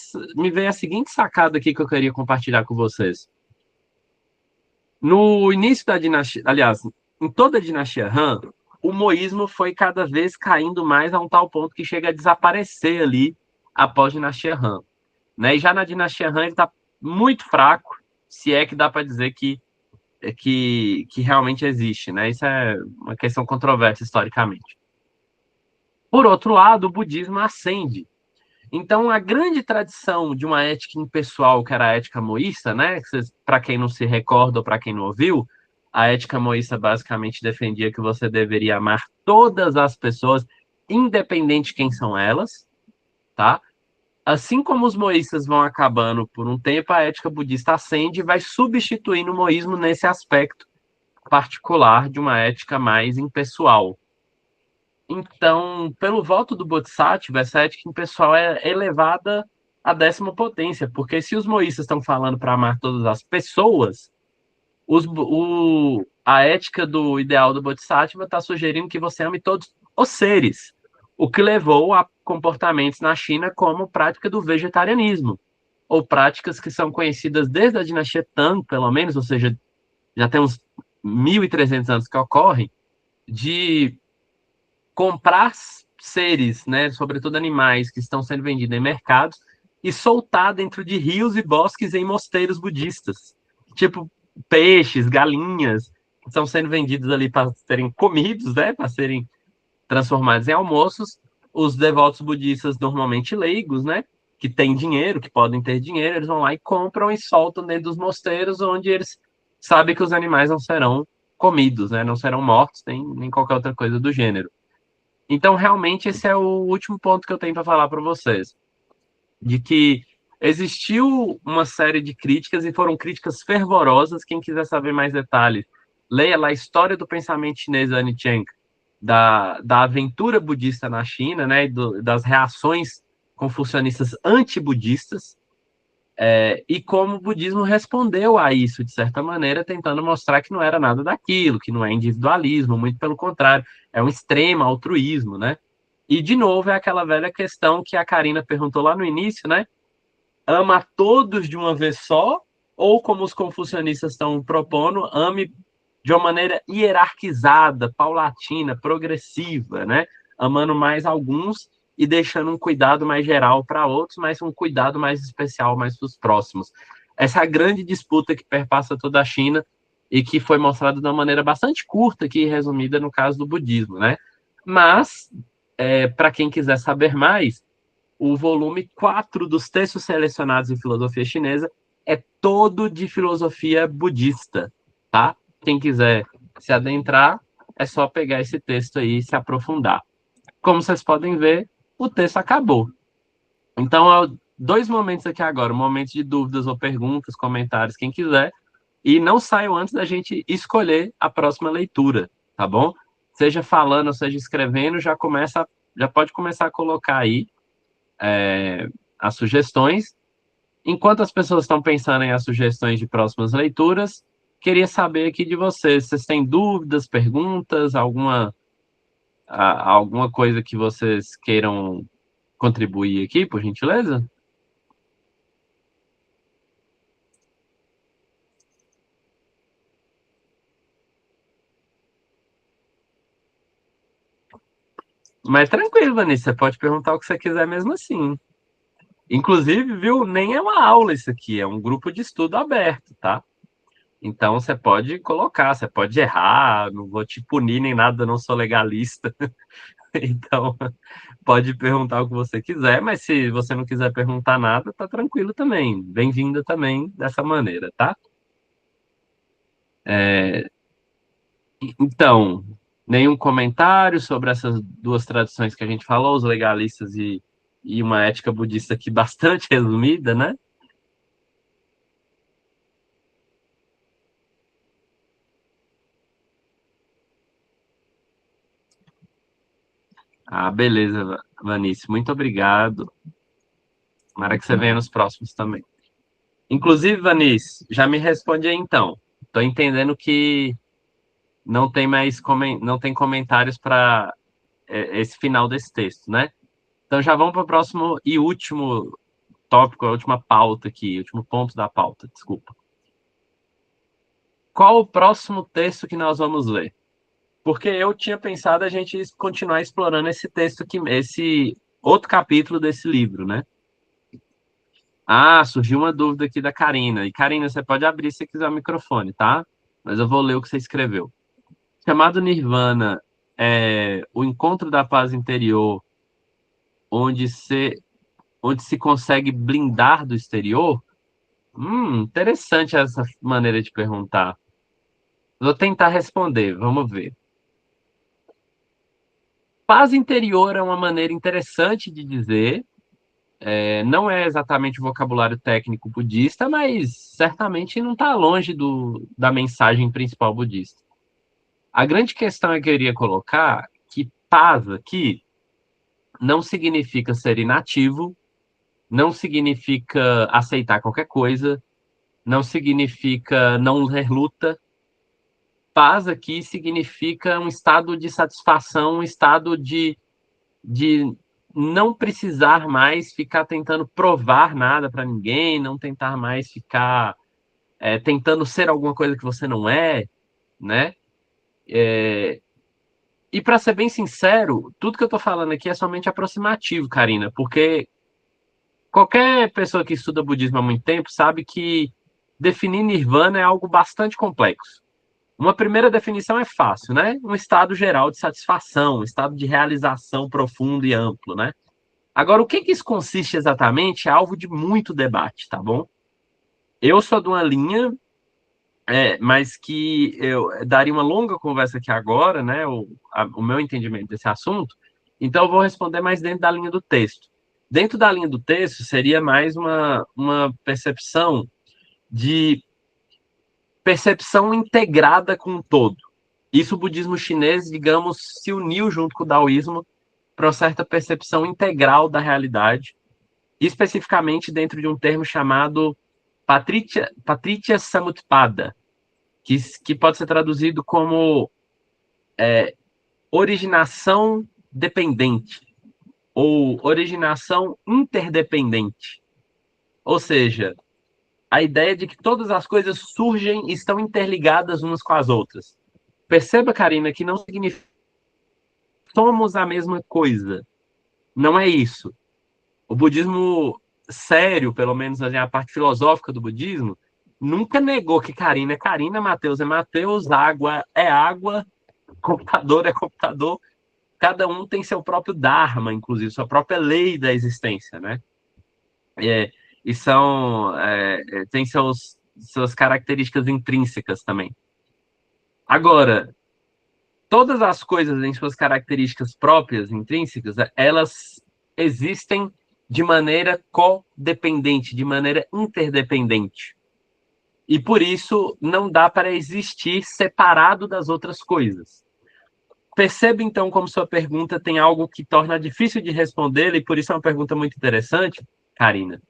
veio a seguinte sacada aqui que eu queria compartilhar com vocês. No início da dinastia, aliás, em toda a dinastia Han, o moísmo foi cada vez caindo mais a um tal ponto que chega a desaparecer ali após a dinastia Han. Né? E já na dinastia Han ele está muito fraco, se é que dá para dizer que realmente existe. Né? Isso é uma questão controversa historicamente. Por outro lado, o budismo ascende. Então, a grande tradição de uma ética impessoal, que era a ética moísta, né? Para quem não se recorda ou para quem não ouviu, a ética moísta basicamente defendia que você deveria amar todas as pessoas, independente de quem são elas, tá? Assim como os moístas vão acabando por um tempo, a ética budista ascende e vai substituindo o moísmo nesse aspecto particular de uma ética mais impessoal. Então, pelo voto do Bodhisattva, essa ética impessoal é elevada à 10ª potência, porque se os moístas estão falando para amar todas as pessoas, a ética do ideal do Bodhisattva está sugerindo que você ame todos os seres, o que levou a comportamentos na China como prática do vegetarianismo, ou práticas que são conhecidas desde a dinastia Tang, pelo menos, ou seja, já tem uns 1.300 anos que ocorrem, de comprar seres, né, sobretudo animais que estão sendo vendidos em mercados e soltar dentro de rios e bosques em mosteiros budistas. Tipo peixes, galinhas, que estão sendo vendidos ali para serem comidos, né, para serem transformados em almoços. Os devotos budistas, normalmente leigos, né, que têm dinheiro, que podem ter dinheiro, eles vão lá e compram e soltam dentro dos mosteiros, onde eles sabem que os animais não serão comidos, né, não serão mortos, nem qualquer outra coisa do gênero. Então, realmente, esse é o último ponto que eu tenho para falar para vocês. De que existiu uma série de críticas, e foram críticas fervorosas. Quem quiser saber mais detalhes, leia lá a História do Pensamento Chinês, da Annie Cheng, da aventura budista na China, né, e das reações confucionistas anti-budistas, e como o budismo respondeu a isso, de certa maneira, tentando mostrar que não era nada daquilo, que não é individualismo, muito pelo contrário, é um extremo altruísmo, né? E, de novo, é aquela velha questão que a Karina perguntou lá no início, né? Ama todos de uma vez só, ou como os confucionistas estão propondo, ame de uma maneira hierarquizada, paulatina, progressiva, né? Amando mais alguns e deixando um cuidado mais geral para outros, mas um cuidado mais especial mais para os próximos. Essa é a grande disputa que perpassa toda a China e que foi mostrada de uma maneira bastante curta aqui, resumida no caso do budismo, né? Mas, para quem quiser saber mais, o volume 4 dos textos selecionados em filosofia chinesa é todo de filosofia budista, tá? Quem quiser se adentrar, é só pegar esse texto aí e se aprofundar. Como vocês podem ver, o texto acabou. Então, dois momentos aqui agora, um momento de dúvidas ou perguntas, comentários, quem quiser, e não saiam antes da gente escolher a próxima leitura, tá bom? Seja falando, seja escrevendo, já pode começar a colocar aí as sugestões. Enquanto as pessoas estão pensando em as sugestões de próximas leituras, queria saber aqui de vocês, vocês têm dúvidas, perguntas, alguma coisa que vocês queiram contribuir aqui, por gentileza? Mas tranquilo, Vanessa, você pode perguntar o que você quiser mesmo assim. Inclusive, viu, nem é uma aula isso aqui, é um grupo de estudo aberto, tá? Então você pode colocar, você pode errar, não vou te punir nem nada, não sou legalista. Então, pode perguntar o que você quiser, mas se você não quiser perguntar nada, tá tranquilo também. Bem-vinda também dessa maneira, tá? Então, nenhum comentário sobre essas duas tradições que a gente falou, os legalistas e uma ética budista aqui bastante resumida, né? Ah, beleza, Vanice, muito obrigado. Tomara que você venha nos próximos também. Inclusive, Vanice, já me responde aí então. Estou entendendo que não tem comentários para esse final desse texto, né? Então já vamos para o próximo e último tópico, a última pauta aqui, último ponto da pauta, desculpa. Qual o próximo texto que nós vamos ler? Porque eu tinha pensado a gente continuar explorando esse texto aqui, esse outro capítulo desse livro, né? Ah, surgiu uma dúvida aqui da Karina. E Karina, você pode abrir se quiser o microfone, tá? Mas eu vou ler o que você escreveu. Chamado Nirvana é o encontro da paz interior, onde se consegue blindar do exterior? Interessante essa maneira de perguntar. Vou tentar responder, vamos ver. Paz interior é uma maneira interessante de dizer, não é exatamente o vocabulário técnico budista, mas certamente não está longe da mensagem principal budista. A grande questão é que eu iria colocar que paz aqui não significa ser inativo, não significa aceitar qualquer coisa, não significa não ter luta. Paz aqui significa um estado de satisfação, um estado de não precisar mais ficar tentando provar nada para ninguém, não tentar mais ficar tentando ser alguma coisa que você não é, né? E para ser bem sincero, tudo que eu estou falando aqui é somente aproximativo, Karina, porque qualquer pessoa que estuda budismo há muito tempo sabe que definir nirvana é algo bastante complexo. Uma primeira definição é fácil, né? Um estado geral de satisfação, um estado de realização profundo e amplo, né? Agora, o que isso consiste exatamente é alvo de muito debate, tá bom? Eu sou de uma linha, mas que eu daria uma longa conversa aqui agora, né? O meu entendimento desse assunto. Então, eu vou responder mais dentro da linha do texto. Dentro da linha do texto, seria mais uma percepção de percepção integrada com o todo. Isso o budismo chinês, digamos, se uniu junto com o daoísmo para uma certa percepção integral da realidade, especificamente dentro de um termo chamado Paticca Samutpada, que pode ser traduzido como originação dependente ou originação interdependente. Ou seja, a ideia de que todas as coisas surgem e estão interligadas umas com as outras. Perceba, Karina, que não significa que somos a mesma coisa. Não é isso. O budismo sério, pelo menos a parte filosófica do budismo, nunca negou que Karina é Karina, Mateus é Mateus, água é água, computador é computador. Cada um tem seu próprio dharma, inclusive, sua própria lei da existência, né? E tem suas características intrínsecas também. Agora, todas as coisas em suas características próprias, intrínsecas, elas existem de maneira codependente, de maneira interdependente. E por isso não dá para existir separado das outras coisas. Perceba então como sua pergunta tem algo que torna difícil de responder, e por isso é uma pergunta muito interessante, Karina,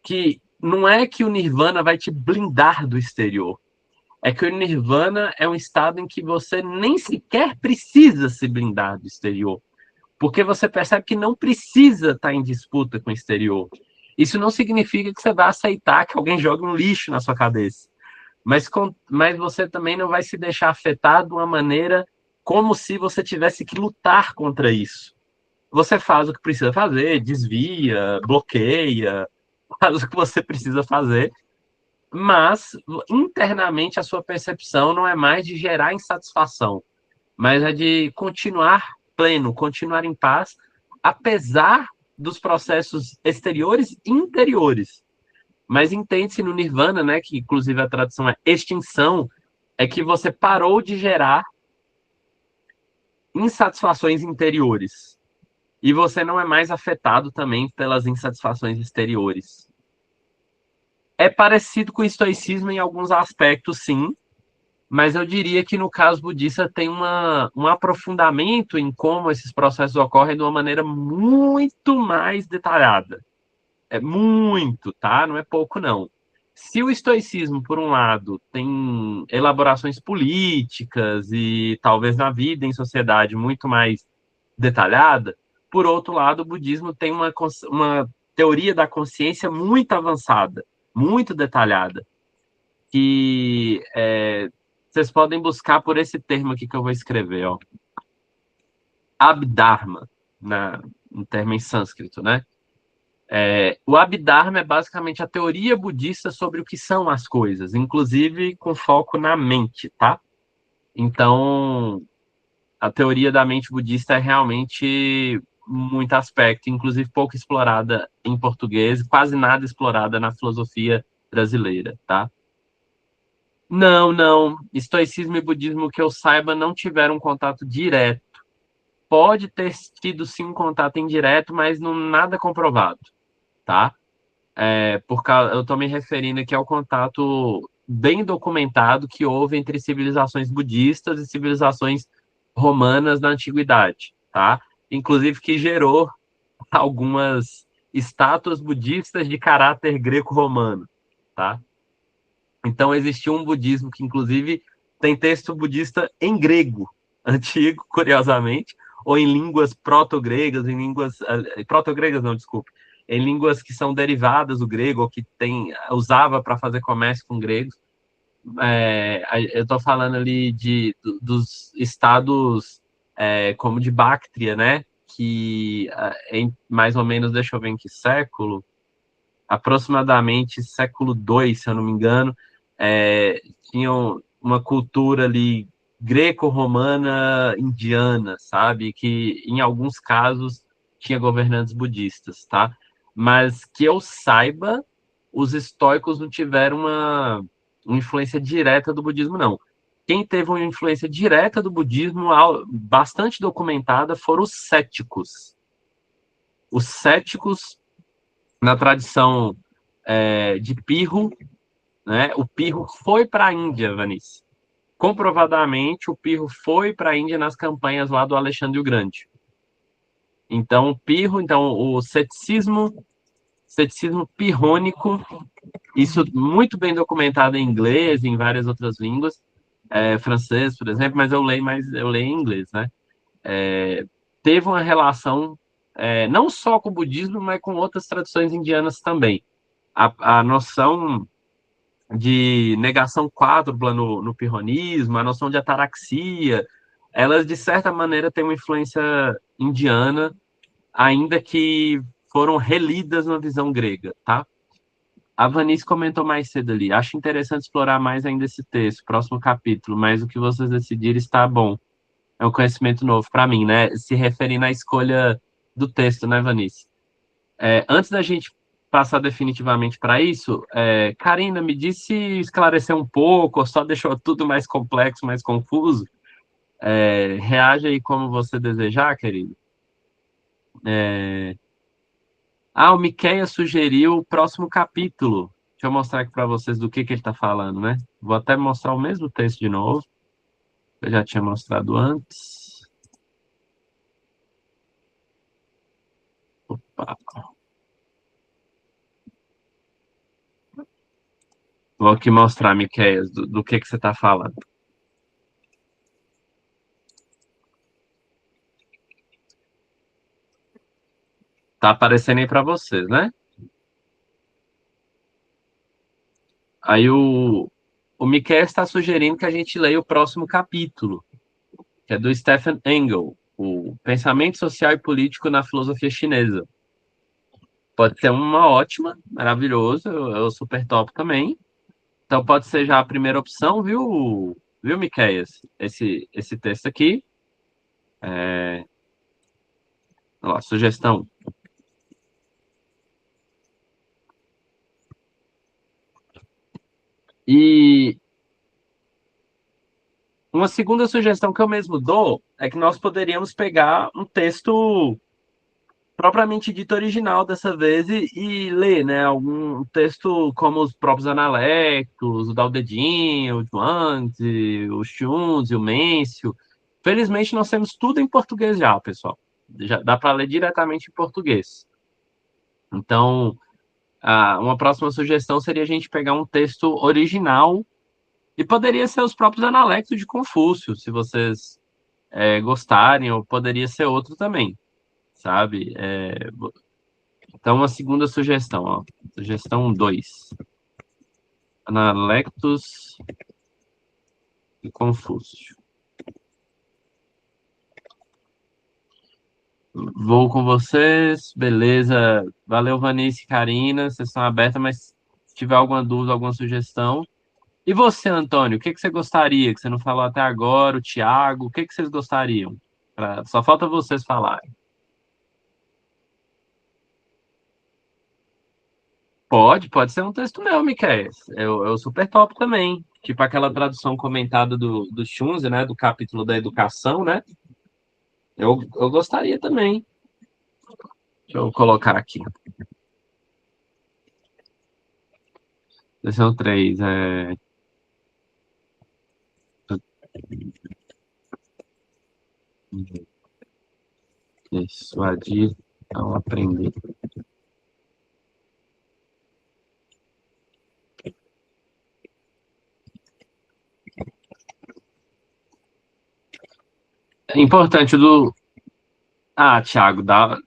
que não é que o Nirvana vai te blindar do exterior. É que o Nirvana é um estado em que você nem sequer precisa se blindar do exterior, porque você percebe que não precisa estar em disputa com o exterior. Isso não significa que você vai aceitar que alguém jogue um lixo na sua cabeça, mas você também não vai se deixar afetar de uma maneira como se você tivesse que lutar contra isso. Você faz o que precisa fazer, desvia, bloqueia, faz o que você precisa fazer, mas internamente a sua percepção não é mais de gerar insatisfação, mas é de continuar pleno, continuar em paz, apesar dos processos exteriores e interiores. Mas entende-se no Nirvana, né, que inclusive a tradução é extinção, é que você parou de gerar insatisfações interiores. E você não é mais afetado também pelas insatisfações exteriores. É parecido com o estoicismo em alguns aspectos, sim, mas eu diria que no caso budista tem um aprofundamento em como esses processos ocorrem de uma maneira muito mais detalhada. É muito, tá? Não é pouco, não. Se o estoicismo, por um lado, tem elaborações políticas e talvez na vida em sociedade muito mais detalhada, por outro lado, o budismo tem uma teoria da consciência muito avançada, muito detalhada, que vocês podem buscar por esse termo aqui que eu vou escrever, ó. Abdharma, um termo em sânscrito, né? O Abhidharma é basicamente a teoria budista sobre o que são as coisas, inclusive com foco na mente, tá? Então, a teoria da mente budista é realmente muito aspecto, inclusive pouco explorada em português, quase nada explorada na filosofia brasileira, tá? Não, não. Estoicismo e budismo, que eu saiba, não tiveram um contato direto. Pode ter tido sim um contato indireto, mas não nada comprovado, tá? Eu estou me referindo aqui ao contato bem documentado que houve entre civilizações budistas e civilizações romanas na antiguidade, tá? Inclusive que gerou algumas estátuas budistas de caráter greco-romano, tá? Então existiu um budismo que inclusive tem texto budista em grego antigo, curiosamente, ou em línguas proto-gregas, em línguas proto-gregas não, desculpe, em línguas que são derivadas do grego ou que usava para fazer comércio com gregos. Eu estou falando ali dos estados como de Bactria, né? Que em mais ou menos, deixa eu ver em que século, aproximadamente século II, se eu não me engano, tinham uma cultura ali greco-romana indiana, sabe? Que em alguns casos tinha governantes budistas, tá? Mas que eu saiba, os estoicos não tiveram uma influência direta do budismo, não. Quem teve uma influência direta do budismo, bastante documentada, foram os céticos. Os céticos, na tradição de Pirro, né? O Pirro foi para a Índia, Vanice. comprovadamente, o Pirro foi para a Índia nas campanhas lá do Alexandre o Grande. Então, o Pirro, então, o ceticismo pirrônico, isso muito bem documentado em inglês, em várias outras línguas, francês, por exemplo, mas eu leio em inglês, né? Teve uma relação não só com o budismo, mas com outras tradições indianas também. A noção de negação quádrupla no pirronismo, a noção de ataraxia, elas, de certa maneira, têm uma influência indiana, ainda que foram relidas na visão grega, tá? A Vanice comentou mais cedo ali. Acho interessante explorar mais ainda esse texto, próximo capítulo, mas o que vocês decidirem está bom. É um conhecimento novo para mim, né? Se referindo à escolha do texto, né, Vanice? Antes da gente passar definitivamente para isso, Karina, me disse esclarecer um pouco, ou só deixou tudo mais complexo, mais confuso? Reage aí como você desejar, querido. O Miqueias sugeriu o próximo capítulo. Deixa eu mostrar aqui para vocês do que ele está falando, né? Vou até mostrar o mesmo texto de novo. Eu já tinha mostrado antes. Opa. Vou aqui mostrar, Miqueias, do que você está falando. Tá aparecendo aí para vocês, né? Aí o Miqueias está sugerindo que a gente leia o próximo capítulo, que é do Stephen Engel, o Pensamento Social e Político na Filosofia Chinesa. Pode ser uma ótima, maravilhoso, eu super top também. Então pode ser já a primeira opção, viu, Miqueias? Esse texto aqui. Olha lá, sugestão. E uma segunda sugestão que eu mesmo dou é que nós poderíamos pegar um texto propriamente dito original dessa vez e ler, né? Algum texto como os próprios Analectos, o Dao De Jing, o Zhuangzi, o Xunzi, o Mêncio. Felizmente nós temos tudo em português já, pessoal. Já dá para ler diretamente em português. Então, uma próxima sugestão seria a gente pegar um texto original e poderia ser os próprios Analectos de Confúcio, se vocês gostarem, ou poderia ser outro também, sabe? Então, uma segunda sugestão, ó. Sugestão 2. Analectos e Confúcio. Vou com vocês, beleza. Valeu, Vanice e Karina, vocês estão abertas, mas se tiver alguma dúvida, alguma sugestão. E você, Antônio, o que você gostaria, que você não falou até agora, o Thiago, o que vocês gostariam? Só falta vocês falarem. Pode ser um texto meu, Miquel. Eu super top também. Tipo aquela tradução comentada do Schunze, né? Do capítulo da educação, né? Eu gostaria também. Deixa eu colocar aqui. Lição 3. Persuadir ao aprender. É importante do. Thiago, dá.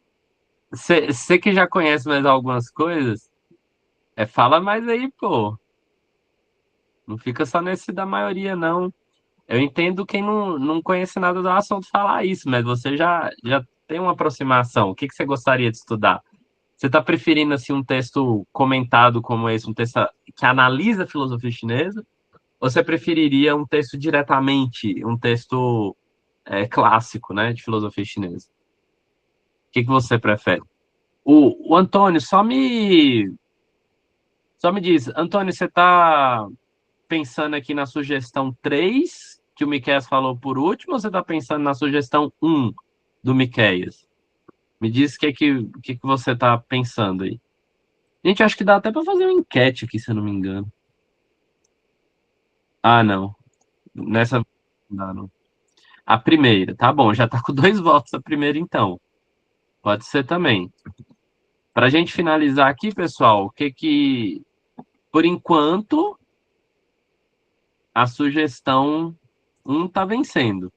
Você que já conhece mais algumas coisas, fala mais aí, pô. Não fica só nesse da maioria, não. Eu entendo quem não conhece nada do assunto falar isso, mas você já tem uma aproximação. O que você gostaria de estudar? Você está preferindo assim, um texto comentado como esse, um texto que analisa a filosofia chinesa? Ou você preferiria um texto diretamente, um texto clássico, né, de filosofia chinesa? O que você prefere? O Antônio, só me diz, Antônio, você está pensando aqui na sugestão 3 que o Miqueias falou por último, ou você está pensando na sugestão 1 do Miqueias? Me diz o que você está pensando aí. Gente, acho que dá até para fazer uma enquete aqui, se eu não me engano. Não. Nessa. Não. A primeira, tá bom, já tá com 2 votos a primeira, então. Pode ser também. Para a gente finalizar aqui, pessoal, por enquanto, a sugestão 1 tá vencendo.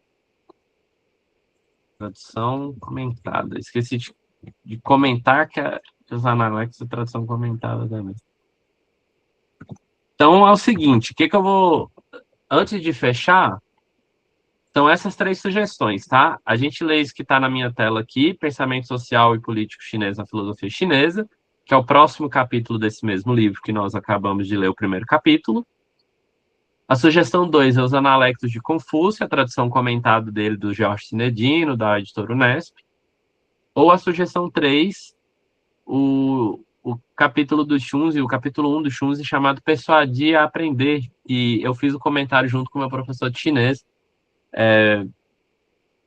Tradução comentada. Esqueci de comentar que os Analects é tradução comentada também. Então é o seguinte, que eu vou. Antes de fechar, são essas 3 sugestões, tá? A gente lê isso que está na minha tela aqui, Pensamento Social e Político Chinês na Filosofia Chinesa, que é o próximo capítulo desse mesmo livro que nós acabamos de ler o primeiro capítulo. A sugestão 2 é Os Analectos de Confúcio, a tradução comentada dele do Jorge Sinedino, da editora Unesp. Ou a sugestão 3, o capítulo do Xunzi, o capítulo 1 do Xunzi, chamado Persuadir a Aprender, e eu fiz o comentário junto com o meu professor de chinês.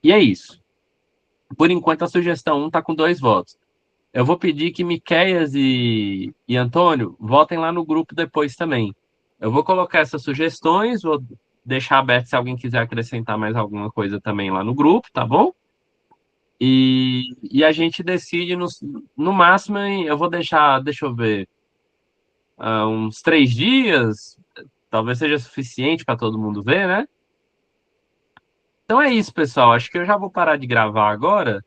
E é isso. Por enquanto, a sugestão 1 está com 2 votos. Eu vou pedir que Miqueias e Antônio votem lá no grupo depois também. Eu vou colocar essas sugestões, vou deixar aberto se alguém quiser acrescentar mais alguma coisa também lá no grupo, tá bom? E a gente decide no máximo, eu vou deixar, deixa eu ver, uns 3 dias, talvez seja suficiente para todo mundo ver, né? Então é isso, pessoal. Acho que eu já vou parar de gravar agora.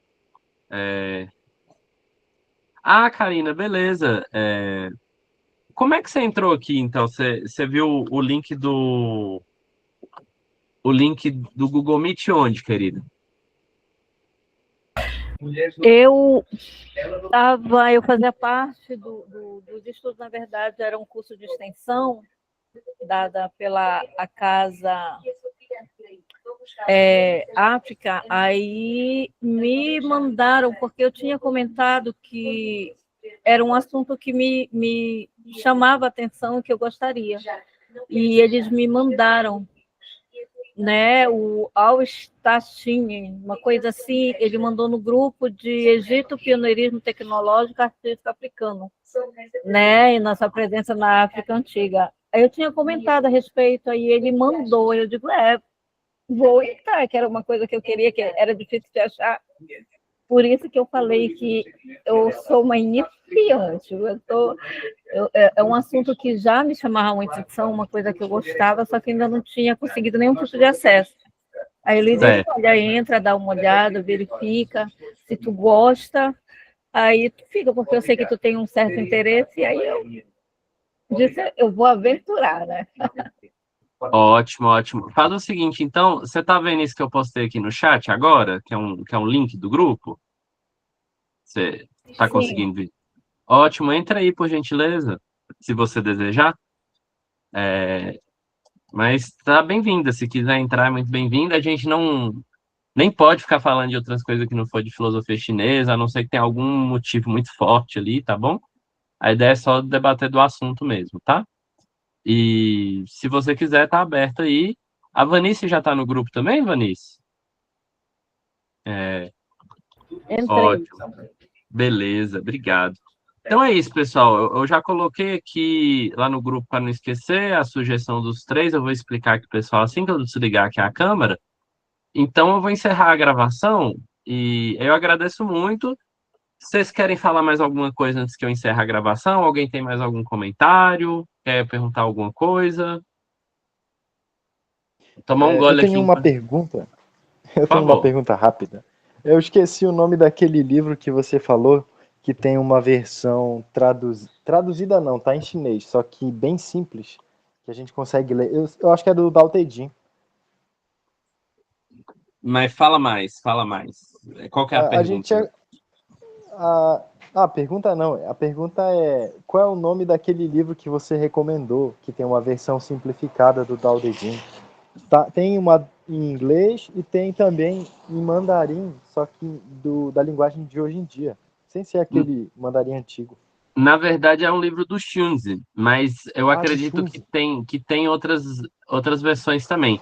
Ah, Karina, beleza. Como é que você entrou aqui, então? Você viu o link do Google Meet onde, querida? Eu fazia parte dos estudos, na verdade, era um curso de extensão dada pela a Casa África, aí me mandaram, porque eu tinha comentado que era um assunto que me chamava a atenção, que eu gostaria. E eles me mandaram, né, o Al-Stachini, uma coisa assim, ele mandou no grupo de Egito, Pioneirismo Tecnológico Artístico Africano, né, e nossa presença na África Antiga. Aí eu tinha comentado a respeito, aí ele mandou, eu digo, vou entrar, que era uma coisa que eu queria, que era difícil de achar. Por isso que eu falei que eu sou uma iniciante. É um assunto que já me chamava muita atenção, uma coisa que eu gostava, só que ainda não tinha conseguido nenhum tipo de acesso. Aí ele disse, olha, entra, dá uma olhada, verifica, se tu gosta, aí tu fica, porque eu sei que tu tem um certo interesse, e aí eu disse, eu vou aventurar, né? Ótimo, ótimo. Faz o seguinte, então, você tá vendo isso que eu postei aqui no chat agora, que é um link do grupo? Você tá conseguindo ver? Ótimo, entra aí, por gentileza, se você desejar. Mas tá bem-vinda, se quiser entrar, é muito bem-vinda. A gente nem pode ficar falando de outras coisas que não for de filosofia chinesa, a não ser que tenha algum motivo muito forte ali, tá bom? A ideia é só debater do assunto mesmo, tá? E se você quiser, tá aberto aí. A Vanice já tá no grupo também, Vanice? Entrei. Ótimo. Beleza, obrigado. Então é isso, pessoal. Eu já coloquei aqui lá no grupo para não esquecer a sugestão dos 3. Eu vou explicar aqui, pessoal, assim que eu desligar aqui a câmera. Então eu vou encerrar a gravação e eu agradeço muito. Vocês querem falar mais alguma coisa antes que eu encerre a gravação? Alguém tem mais algum comentário? Quer perguntar alguma coisa? Tomar um Eu gole aqui tenho uma enquanto. pergunta. Eu Por tenho uma favor. pergunta rápida. Eu esqueci o nome daquele livro que você falou, que tem uma versão traduzida não, tá em chinês, só que bem simples, que a gente consegue ler. Eu acho que é do Dao Te Ching. Mas fala mais, fala mais. Qual que é a A gente pergunta? a pergunta não, a pergunta é qual é o nome daquele livro que você recomendou, que tem uma versão simplificada do Dao Te Ching? Tem uma em inglês e tem também em mandarim, só que da linguagem de hoje em dia, sem ser aquele mandarim antigo. Na verdade, é um livro do Xunzi, mas eu Do acredito que Xunzi. tem outras versões também.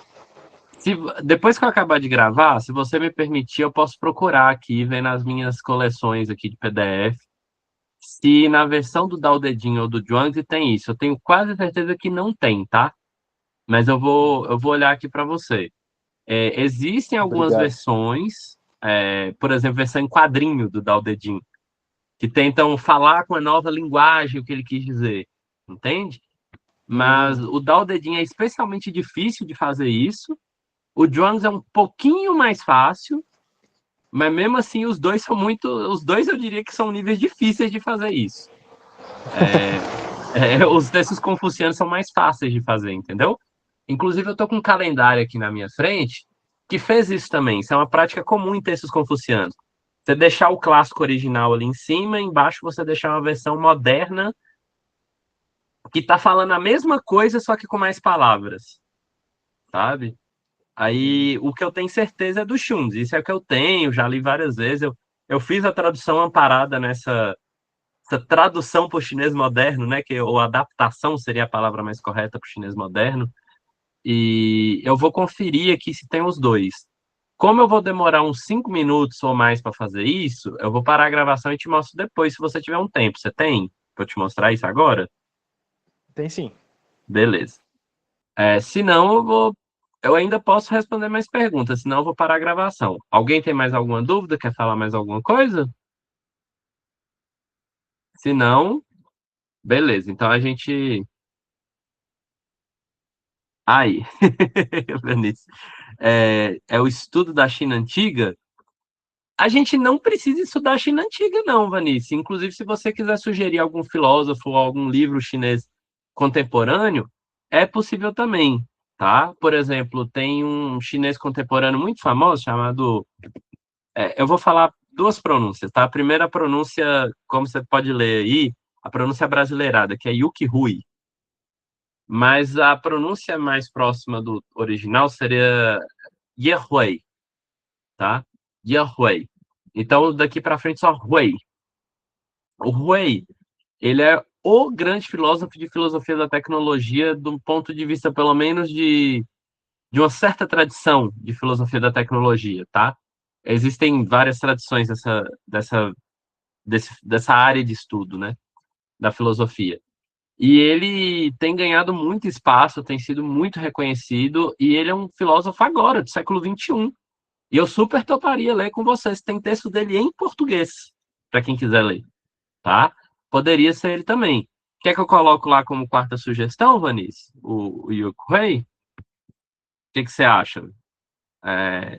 Depois que eu acabar de gravar, se você me permitir, eu posso procurar aqui, ver nas minhas coleções aqui de PDF, se na versão do Dao De Jing ou do Zhuangzi tem isso. Eu tenho quase certeza que não tem, tá? mas eu vou olhar aqui para você. Existem algumas Obrigado. versões, por exemplo, versão em quadrinho do Dao De Jing, que tentam falar com a nova linguagem o que ele quis dizer, entende? Mas o Dao De Jing é especialmente difícil de fazer isso. O Zhuangzi é um pouquinho mais fácil, mas mesmo assim os dois são muito, os dois eu diria que são níveis difíceis de fazer isso. Os textos confucianos são mais fáceis de fazer, entendeu? Inclusive eu tô com um calendário aqui na minha frente que fez isso também. Isso é uma prática comum em textos confucianos. Você deixar o clássico original ali em cima, embaixo você deixar uma versão moderna que tá falando a mesma coisa, só que com mais palavras, sabe? Aí o que eu tenho certeza é do Xunzi. Isso é o que eu tenho, já li várias vezes. Eu fiz a tradução amparada nessa essa tradução para o chinês moderno, né? Ou adaptação seria a palavra mais correta para o chinês moderno. E eu vou conferir aqui se tem os dois. Como eu vou demorar uns 5 minutos ou mais para fazer isso, eu vou parar a gravação e te mostro depois, se você tiver um tempo. Você tem? Para eu te mostrar isso agora? Tem sim. Beleza. Se não, eu ainda posso responder mais perguntas, senão eu vou parar a gravação. Alguém tem mais alguma dúvida? Quer falar mais alguma coisa? Se não, beleza. Então a gente. Aí, Bernice, é o estudo da China antiga. A gente não precisa estudar a China antiga, não, Vanice. Inclusive, se você quiser sugerir algum filósofo ou algum livro chinês contemporâneo, é possível também, tá? Por exemplo, tem um chinês contemporâneo muito famoso chamado. Eu vou falar duas pronúncias, tá? A primeira pronúncia, como você pode ler aí, a pronúncia brasileirada, que é Yuki Hui. Mas a pronúncia mais próxima do original seria Yehui, tá? Yehui. Então, daqui para frente, só Hui. O Hui, ele é o grande filósofo de filosofia da tecnologia, do ponto de vista, pelo menos, de uma certa tradição de filosofia da tecnologia, tá? Existem várias tradições dessa área de estudo, né? Da filosofia. E ele tem ganhado muito espaço, tem sido muito reconhecido, e ele é um filósofo agora, do século XXI. E eu super toparia ler com vocês. Tem texto dele em português, para quem quiser ler, tá? Poderia ser ele também. Quer que eu coloque lá como quarta sugestão, Vanice? O Yu Kuei? O que você acha? É,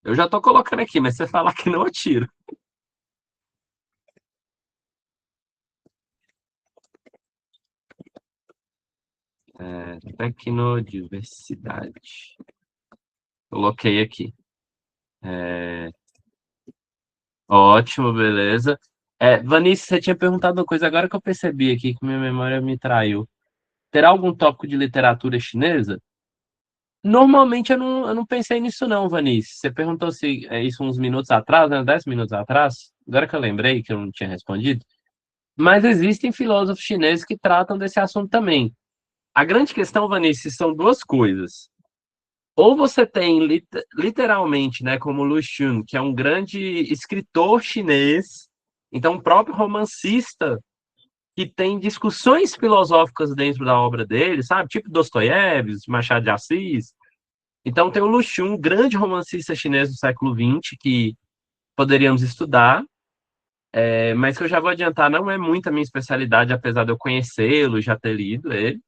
Eu já estou colocando aqui, mas se você falar que não, eu tiro. Tecnodiversidade. Coloquei aqui. Ótimo, beleza. Vanice, você tinha perguntado uma coisa agora que eu percebi aqui, que minha memória me traiu. Terá algum tópico de literatura chinesa? Normalmente eu não pensei nisso não, Vanice. Você perguntou se é isso uns minutos atrás, né? 10 minutos atrás. Agora que eu lembrei que eu não tinha respondido. Mas existem filósofos chineses que tratam desse assunto também. A grande questão, Vanice, são duas coisas. Ou você tem literalmente, né, como Lu Xun, que é um grande escritor chinês, então o próprio romancista que tem discussões filosóficas dentro da obra dele, sabe? Tipo Dostoiévski, Machado de Assis. Então tem o Lu Xun, um grande romancista chinês do século XX, que poderíamos estudar, mas que eu já vou adiantar, não é muito a minha especialidade, apesar de eu conhecê-lo e já ter lido ele.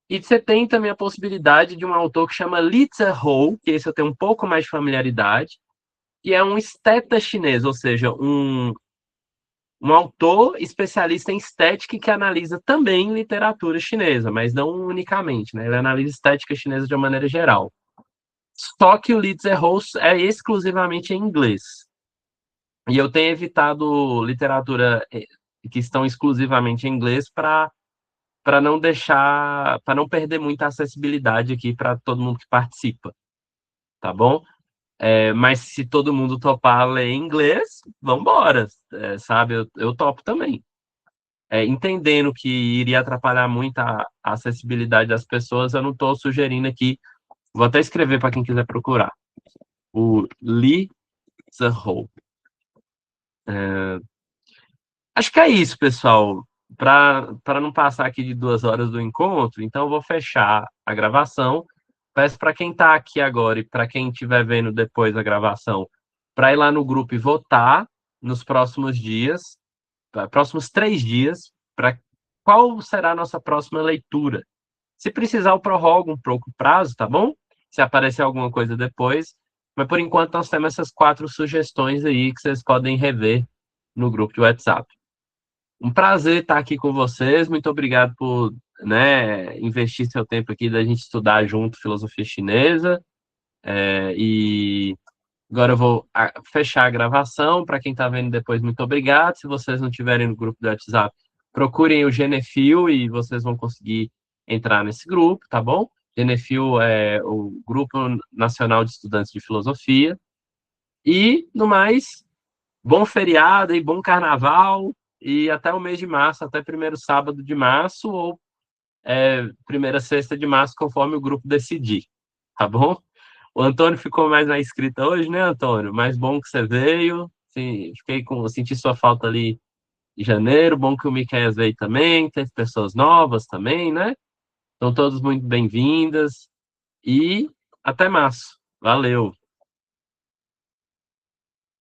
E você tem também a possibilidade de um autor que chama Li Zehou, que esse eu tenho um pouco mais de familiaridade, que é um esteta chinês, ou seja, um autor especialista em estética que analisa também literatura chinesa, mas não unicamente, né? Ele analisa estética chinesa de uma maneira geral. Só que o Li Zehou é exclusivamente em inglês. E eu tenho evitado literatura que estão exclusivamente em inglês para não deixar, para não perder muita acessibilidade aqui para todo mundo que participa, tá bom? Mas se todo mundo topar ler em inglês, vamos embora, sabe? Eu topo também. Entendendo que iria atrapalhar muito a acessibilidade das pessoas, eu não estou sugerindo aqui. Vou até escrever para quem quiser procurar. O Lee Zehou. Acho que é isso, pessoal. para não passar aqui de 2 horas do encontro, então eu vou fechar a gravação. Peço para quem está aqui agora e para quem estiver vendo depois a gravação, para ir lá no grupo e votar nos próximos dias, próximos 3 dias, para qual será a nossa próxima leitura. Se precisar, eu prorrogo um pouco o prazo, tá bom? Se aparecer alguma coisa depois. Mas por enquanto nós temos essas 4 sugestões aí que vocês podem rever no grupo de WhatsApp. Um prazer estar aqui com vocês. Muito obrigado por, né, investir seu tempo aqui da gente estudar junto filosofia chinesa. E agora eu vou fechar a gravação. Para quem está vendo depois, muito obrigado. Se vocês não estiverem no grupo do WhatsApp, procurem o Genefil e vocês vão conseguir entrar nesse grupo, tá bom? Genefil é o Grupo Nacional de Estudantes de Filosofia. E, no mais, bom feriado e bom carnaval. E até o mês de março, até primeiro sábado de março ou primeira sexta de março, conforme o grupo decidir, tá bom? O Antônio ficou mais na escrita hoje, né, Antônio? Mais bom que você veio. Sim, senti sua falta ali em janeiro. Bom que o Miqueias veio também. Teve pessoas novas também, né? Então, todos muito bem-vindas. E até março. Valeu!